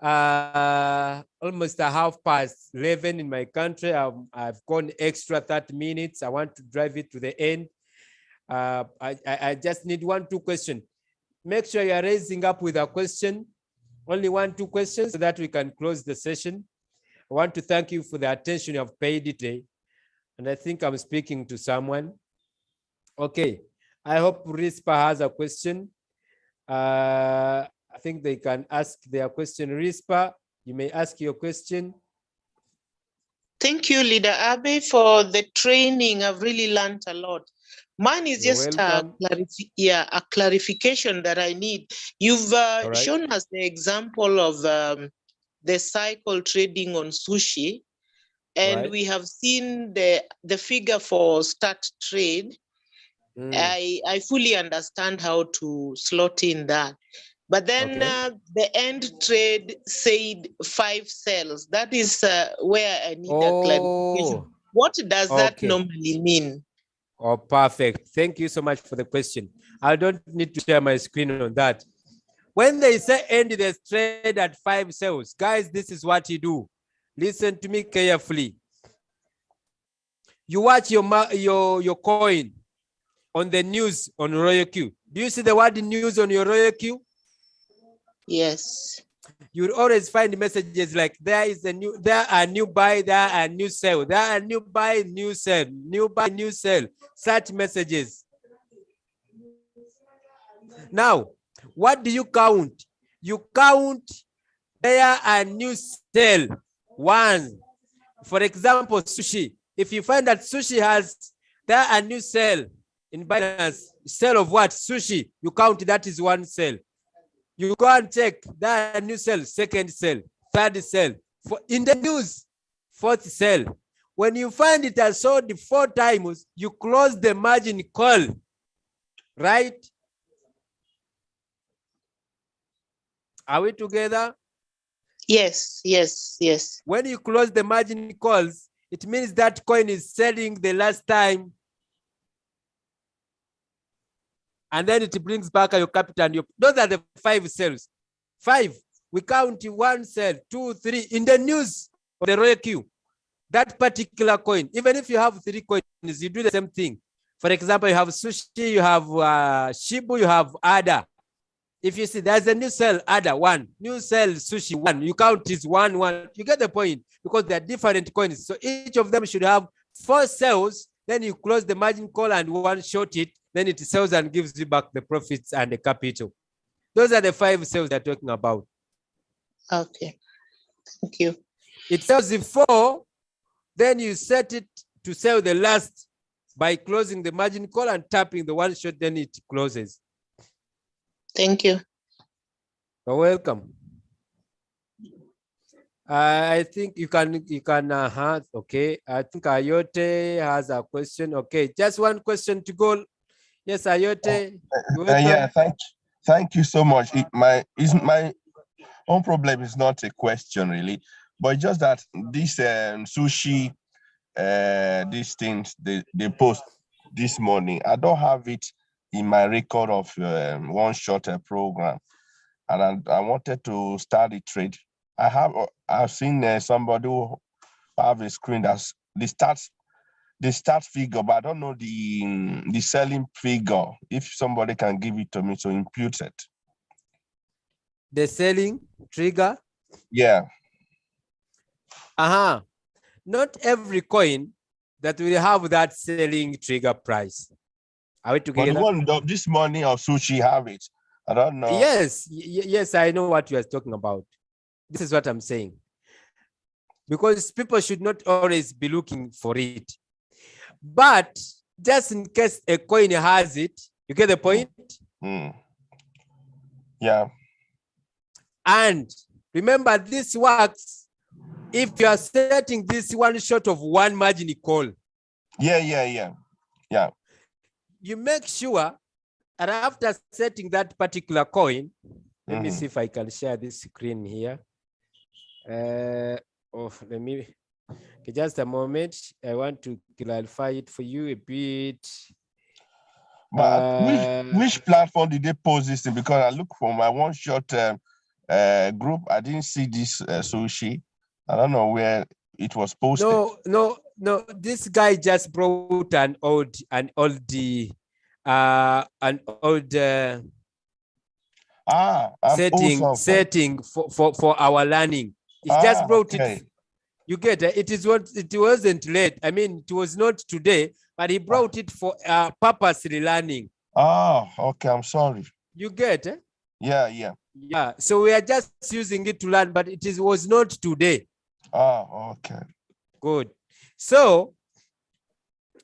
[SPEAKER 2] almost 11:30 in my country. I've gone extra 30 minutes. I want to drive it to the end. I just need 1-2 questions. Make sure you are raising up with a question. Only 1-2 questions so that we can close the session. I want to thank you for the attention you have paid today. And I think I'm speaking to someone. Okay. I hope RISPA has a question. I think they can ask their question. RISPA, you may ask your question.
[SPEAKER 5] Thank you, Leader Abe, for the training. I've really learned a lot. Mine is just a clarification that I need. You've shown us the example of the cycle trading on sushi, and we have seen the figure for start trade. I fully understand how to slot in that. But then the end trade said 5 cells. That is where I need a clarification. What does that normally mean?
[SPEAKER 2] Oh, perfect. Thank you so much for the question. I don't need to share my screen on that. When they say end the trade at 5 cells, guys, this is what you do. Listen to me carefully. You watch your coin on the news on Royal Q. Do you see the word news on your Royal Q?
[SPEAKER 5] Yes.
[SPEAKER 2] You will always find messages like there are new buy, there are new sell, there are new buy, new sell, new buy, new sell, such messages. Now, what do you count? You count there are new sell. One, for example, sushi. If you find that sushi has there are new sell in Binance, sell of what? Sushi, you count that is 1 sell. You go and check that new sell, second sell, third sell. In the news, 4th sell. When you find it has sold 4 times, you close the margin call, right? Are we together?
[SPEAKER 5] Yes, yes, yes.
[SPEAKER 2] When you close the margin calls, it means that coin is selling the last time. And then it brings back your capital. And those are the 5 cells. 5. We count 1 cell, 2, 3. In the news of the Royal Q, that particular coin, even if you have 3 coins, you do the same thing. For example, you have sushi, you have Shibu, you have Ada. If you see there's a new cell, Ada 1, new cell, sushi 1, you count is 1, 1. You get the point, because they're different coins. So each of them should have 4 cells. Then you close the margin call and 1 short it. Then it sells and gives you back the profits and the capital. Those are the 5 sales they're talking about.
[SPEAKER 5] Okay, thank you.
[SPEAKER 2] It sells the 4, then you set it to sell the last by closing the margin call and tapping the 1 shot, then it closes.
[SPEAKER 5] Thank you.
[SPEAKER 2] You're welcome. I think you can, okay. I think Ayote has a question. Okay, just one question to go. Yes, Ayote.
[SPEAKER 6] Yeah, thank you so much. My own problem is not a question really, but just that this sushi, these things they post this morning, I don't have it in my record of one shot program, and I wanted to start the trade. I've seen somebody who have a screen that's the start figure, but I don't know the selling figure. If somebody can give it to me to impute it.
[SPEAKER 2] The selling trigger?
[SPEAKER 6] Yeah.
[SPEAKER 2] Not every coin that will have that selling trigger price. Are we together?
[SPEAKER 6] But the one this morning of sushi have it. I don't know.
[SPEAKER 2] Yes, I know what you are talking about. This is what I'm saying. Because people should not always be looking for it. But just in case a coin has it, you get the point?
[SPEAKER 6] Yeah.
[SPEAKER 2] And remember, this works if you are setting this one short of one margin call.
[SPEAKER 6] Yeah.
[SPEAKER 2] You make sure, and after setting that particular coin, let me see if I can share this screen here. Let me, okay, just a moment. I want to clarify it for you a bit.
[SPEAKER 6] But which platform did they post this in? Because I look for my one shot group. I didn't see this sushi. I don't know where it was posted.
[SPEAKER 2] No. This guy just brought an old setting for our learning. He just brought it. You get it? It wasn't late. I mean, it was not today, but he brought it for purposely learning.
[SPEAKER 6] Okay. I'm sorry.
[SPEAKER 2] You get it?
[SPEAKER 6] Yeah.
[SPEAKER 2] So we are just using it to learn, but was not today.
[SPEAKER 6] Okay.
[SPEAKER 2] Good. So,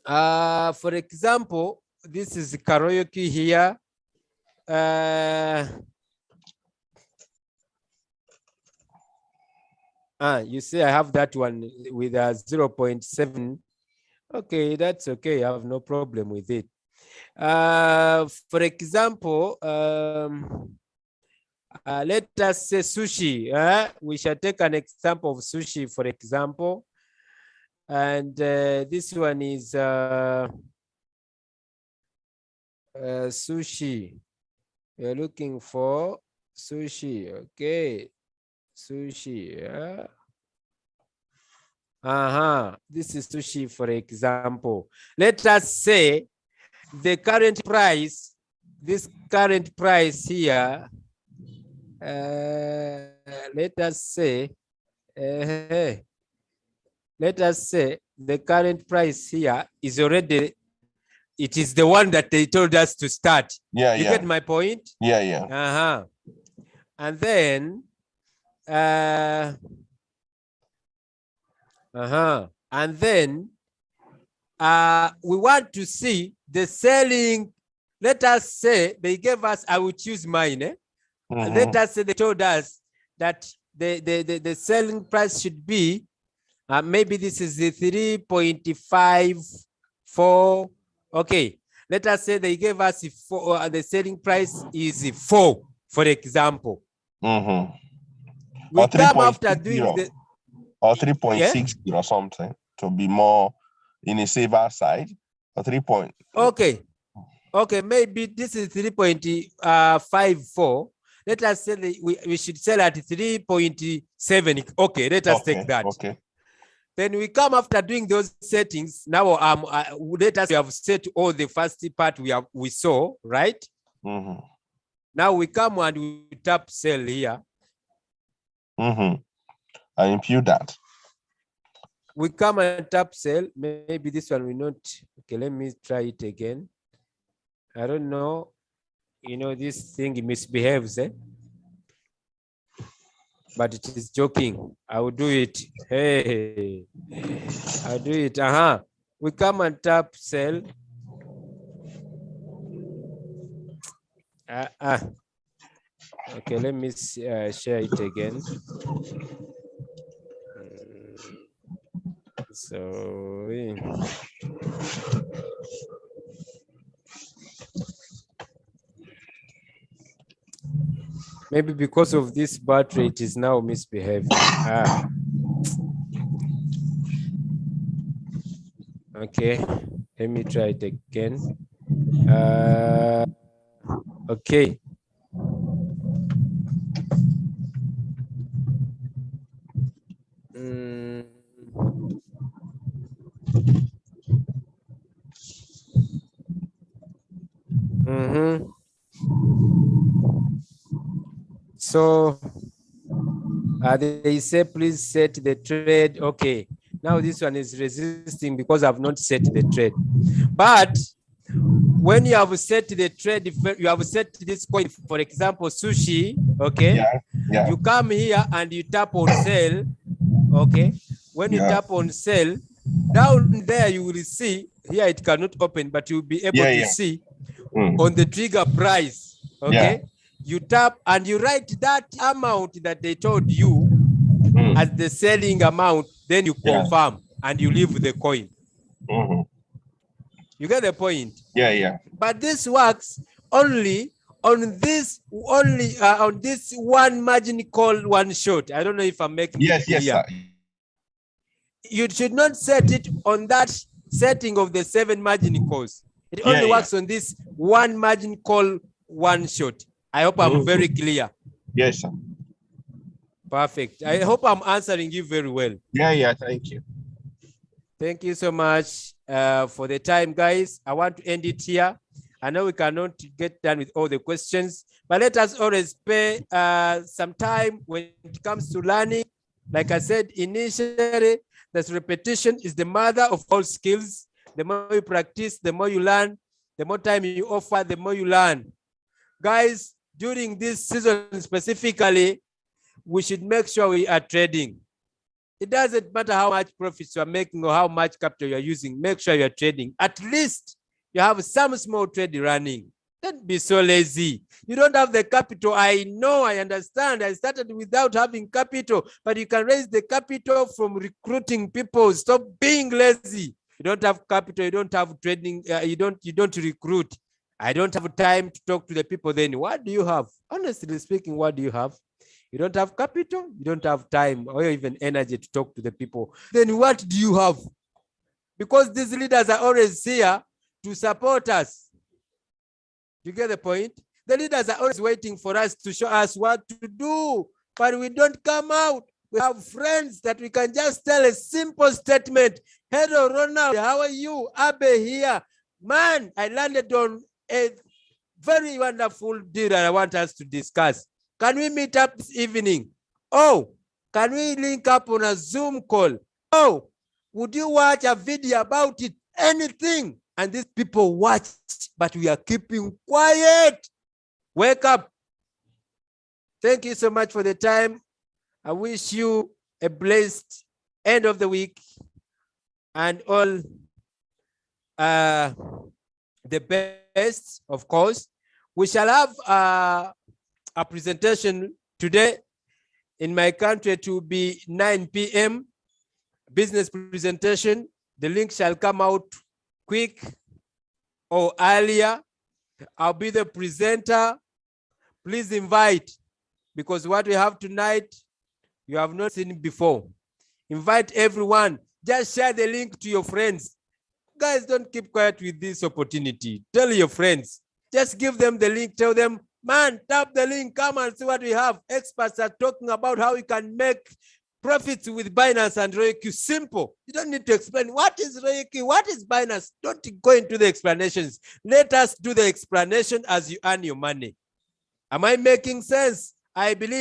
[SPEAKER 2] for example, this is karaoke here. You see, I have that one with a 0.7. Okay, that's okay. I have no problem with it. For example, let us say sushi. We shall take an example of sushi, for example. And this one is sushi. We're looking for sushi. Okay. Sushi. This is sushi, for example. Let us say the current price, this current price here, let us say the current price here is already, it is the one that they told us to start. You get my point?
[SPEAKER 6] Yeah.
[SPEAKER 2] And then we want to see the selling. Let us say they gave us, I will choose mine. Let us say they told us that the selling price should be, maybe this is the 3.54. Okay, let us say they gave us the selling price is 4, for example. We come after doing the
[SPEAKER 6] or 3.60 or something to be more in a safer side, or 3.
[SPEAKER 2] Okay, maybe this is 3.54. Let us say we should sell at 3.7. Okay, let us take that.
[SPEAKER 6] Okay.
[SPEAKER 2] Then we come after doing those settings. Now, let us have set all the first part we saw, right? Now we come and we tap sell here.
[SPEAKER 6] I impute that.
[SPEAKER 2] We come and tap sell. Maybe this one will not. Okay, let me try it again. I don't know. You know, this thing misbehaves, but it is joking. I will do it. Hey, I'll do it. We come and tap sell. Okay, let me share it again. So maybe because of this battery, it is now misbehaving. Okay, let me try it again. Okay. So they say, please set the trade. Okay, now this one is resisting because I've not set the trade. But when you have set the trade, if you have set this coin, for example, sushi, okay?
[SPEAKER 6] Yeah.
[SPEAKER 2] You come here and you tap on sell, okay? When you tap on sell, down there you will see, here it cannot open, but you'll be able to see on the trigger price, okay? You tap and you write that amount that they told you as the selling amount, then you confirm and you leave the coin. You get the point?
[SPEAKER 6] Yeah.
[SPEAKER 2] But this works only on this one margin call one shot. I don't know if I'm making it clear.
[SPEAKER 6] Yes, sir.
[SPEAKER 2] You should not set it on that setting of the 7 margin calls. It only works on this one margin call one shot. I hope I'm very clear.
[SPEAKER 6] Yes, sir.
[SPEAKER 2] Perfect. I hope I'm answering you very well.
[SPEAKER 6] Yeah, thank you.
[SPEAKER 2] Thank you so much for the time, guys. I want to end it here. I know we cannot get done with all the questions, but let us always pay some time when it comes to learning. Like I said initially, this repetition is the mother of all skills. The more you practice, the more you learn. The more time you offer, the more you learn. Guys, during this season specifically, we should make sure we are trading. It doesn't matter how much profits you are making or how much capital you are using. Make sure you are trading. At least you have some small trade running. Don't be so lazy. You don't have the capital. I know, I understand. I started without having capital, but you can raise the capital from recruiting people. Stop being lazy. You don't have capital. You don't have trading. You don't recruit. I don't have time to talk to the people. Then what do you have? Honestly speaking, what do you have? You don't have capital. You don't have time or even energy to talk to the people. Then what do you have? Because these leaders are always here to support us. You get the point? The leaders are always waiting for us to show us what to do, but we don't come out. We have friends that we can just tell a simple statement. Hello, Ronald, how are you? Abe here. Man, I landed on a very wonderful deal that I want us to discuss. Can we meet up this evening? Oh, can we link up on a Zoom call? Oh, would you watch a video about it? Anything. And these people watch, but we are keeping quiet. Wake up. Thank you so much for the time. I wish you a blessed end of the week and all the best, of course. We shall have a presentation today in my country. To be 9 p.m. business presentation. The link shall come out quick or earlier. I'll be the presenter. Please invite, because what we have tonight, you have not seen before. Invite everyone. Just share the link to your friends. Guys, don't keep quiet with this opportunity. Tell your friends. Just give them the link. Tell them, man, tap the link. Come and see what we have. Experts are talking about how we can make profits with Binance and RoyalQ. Simple. You don't need to explain what is RoyalQ, what is Binance. Don't go into the explanations. Let us do the explanation as you earn your money. Am I making sense? I believe